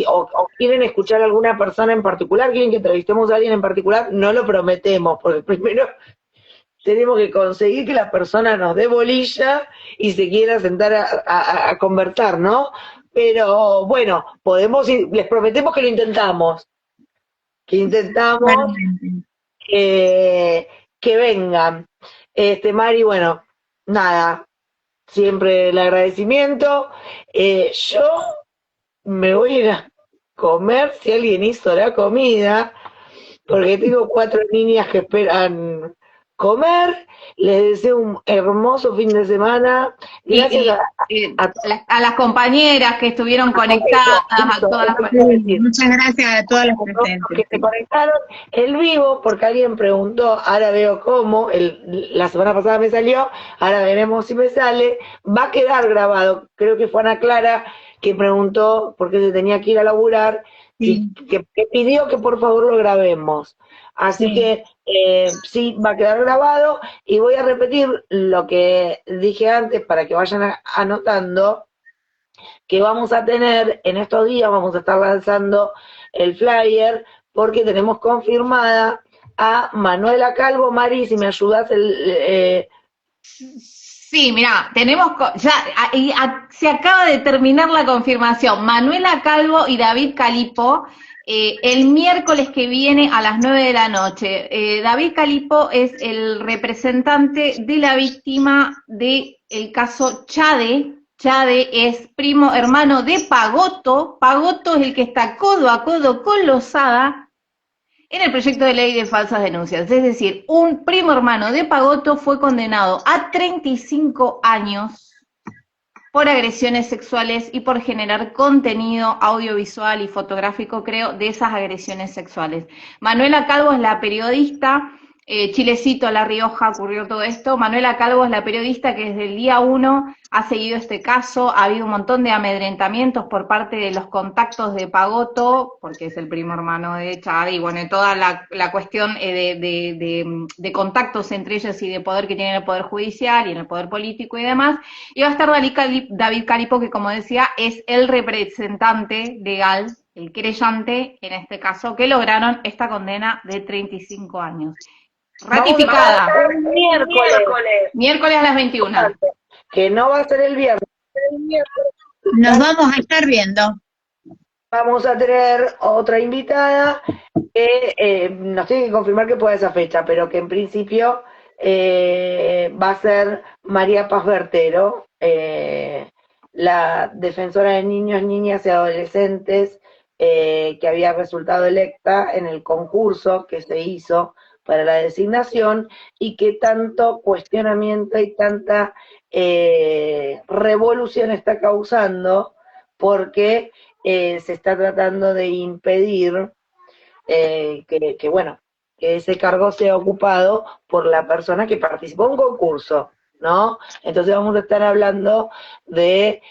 o quieren escuchar a alguna persona en particular, quieren que entrevistemos a alguien en particular, no lo prometemos, porque primero tenemos que conseguir que la persona nos dé bolilla y se quiera sentar a conversar, ¿no? Pero bueno, les prometemos que lo intentamos, que intentamos que vengan. Mari, bueno, nada, siempre el agradecimiento. Yo me voy a ir a comer, si alguien hizo la comida, porque tengo 4 niñas que esperan comer. Les deseo un hermoso fin de semana. Gracias A las compañeras que estuvieron conectadas, a todas las Muchas gracias a todas las que presentes. se conectaron el vivo, porque alguien preguntó, ahora veo cómo, la semana pasada me salió, ahora veremos si me sale, va a quedar grabado, creo que fue Ana Clara que preguntó por qué se tenía que ir a laburar, Sí, que pidió que por favor lo grabemos. Así sí. que sí, va a quedar grabado y voy a repetir lo que dije antes para que vayan anotando, que vamos a tener en estos días, vamos a estar lanzando el flyer porque tenemos confirmada a Manuela Calvo. Mari, si me ayudas, Sí, mira, tenemos, se acaba de terminar la confirmación. Manuela Calvo y David Calipo, el miércoles que viene a las 9 de la noche. David Calipo es el representante de la víctima del caso Chade. Chade es primo hermano de Pagotto. Pagotto es el que está codo a codo con Lozada en el proyecto de ley de falsas denuncias. Es decir, un primo hermano de Pagotto fue condenado a 35 años por agresiones sexuales y por generar contenido audiovisual y fotográfico, creo, de esas agresiones sexuales. Manuela Calvo es la periodista, Chilecito, La Rioja, ocurrió todo esto. Manuela Calvo es la periodista que desde el día 1 ha seguido este caso. Ha habido un montón de amedrentamientos por parte de los contactos de Pagotto, porque es el primo hermano de Chade, y bueno, toda la cuestión de contactos entre ellos y de poder que tiene en el Poder Judicial y en el Poder Político y demás. Y va a estar David Calipo, que como decía, es el representante legal, el querellante, en este caso, que lograron esta condena de 35 años. Ratificada. el miércoles, Miércoles a las 21. que no va a ser el viernes. Nos vamos a estar viendo. Vamos a tener otra invitada que nos tiene que confirmar que pueda esa fecha, pero que en principio va a ser María Paz Bertero, la defensora de niños, niñas y adolescentes que había resultado electa en el concurso que se hizo para la designación y que tanto cuestionamiento y tanta revolución está causando porque se está tratando de impedir bueno, que ese cargo sea ocupado por la persona que participó en un concurso, ¿no? Entonces vamos a estar hablando de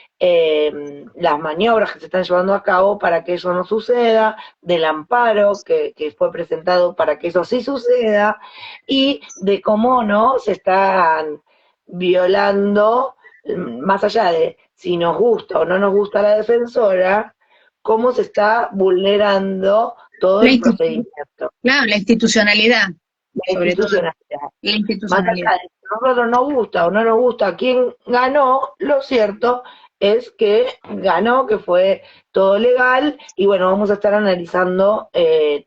las maniobras que se están llevando a cabo para que eso no suceda, del amparo que fue presentado para que eso sí suceda, y de cómo no se están violando, más allá de si nos gusta o no nos gusta la defensora, cómo se está vulnerando todo La el institu- procedimiento, claro, la institucionalidad, la sobre todo institucionalidad. la Más institucionalidad. allá de si a nosotros nos gusta o no nos gusta quién ganó, lo cierto es que ganó, que fue todo legal, y bueno, vamos a estar analizando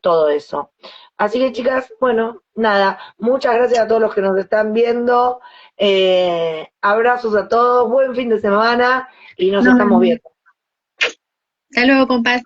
todo eso. Así que chicas, bueno, nada, muchas gracias a todos los que nos están viendo, abrazos a todos, buen fin de semana y nos Nos estamos vemos. viendo. Hasta luego, compas.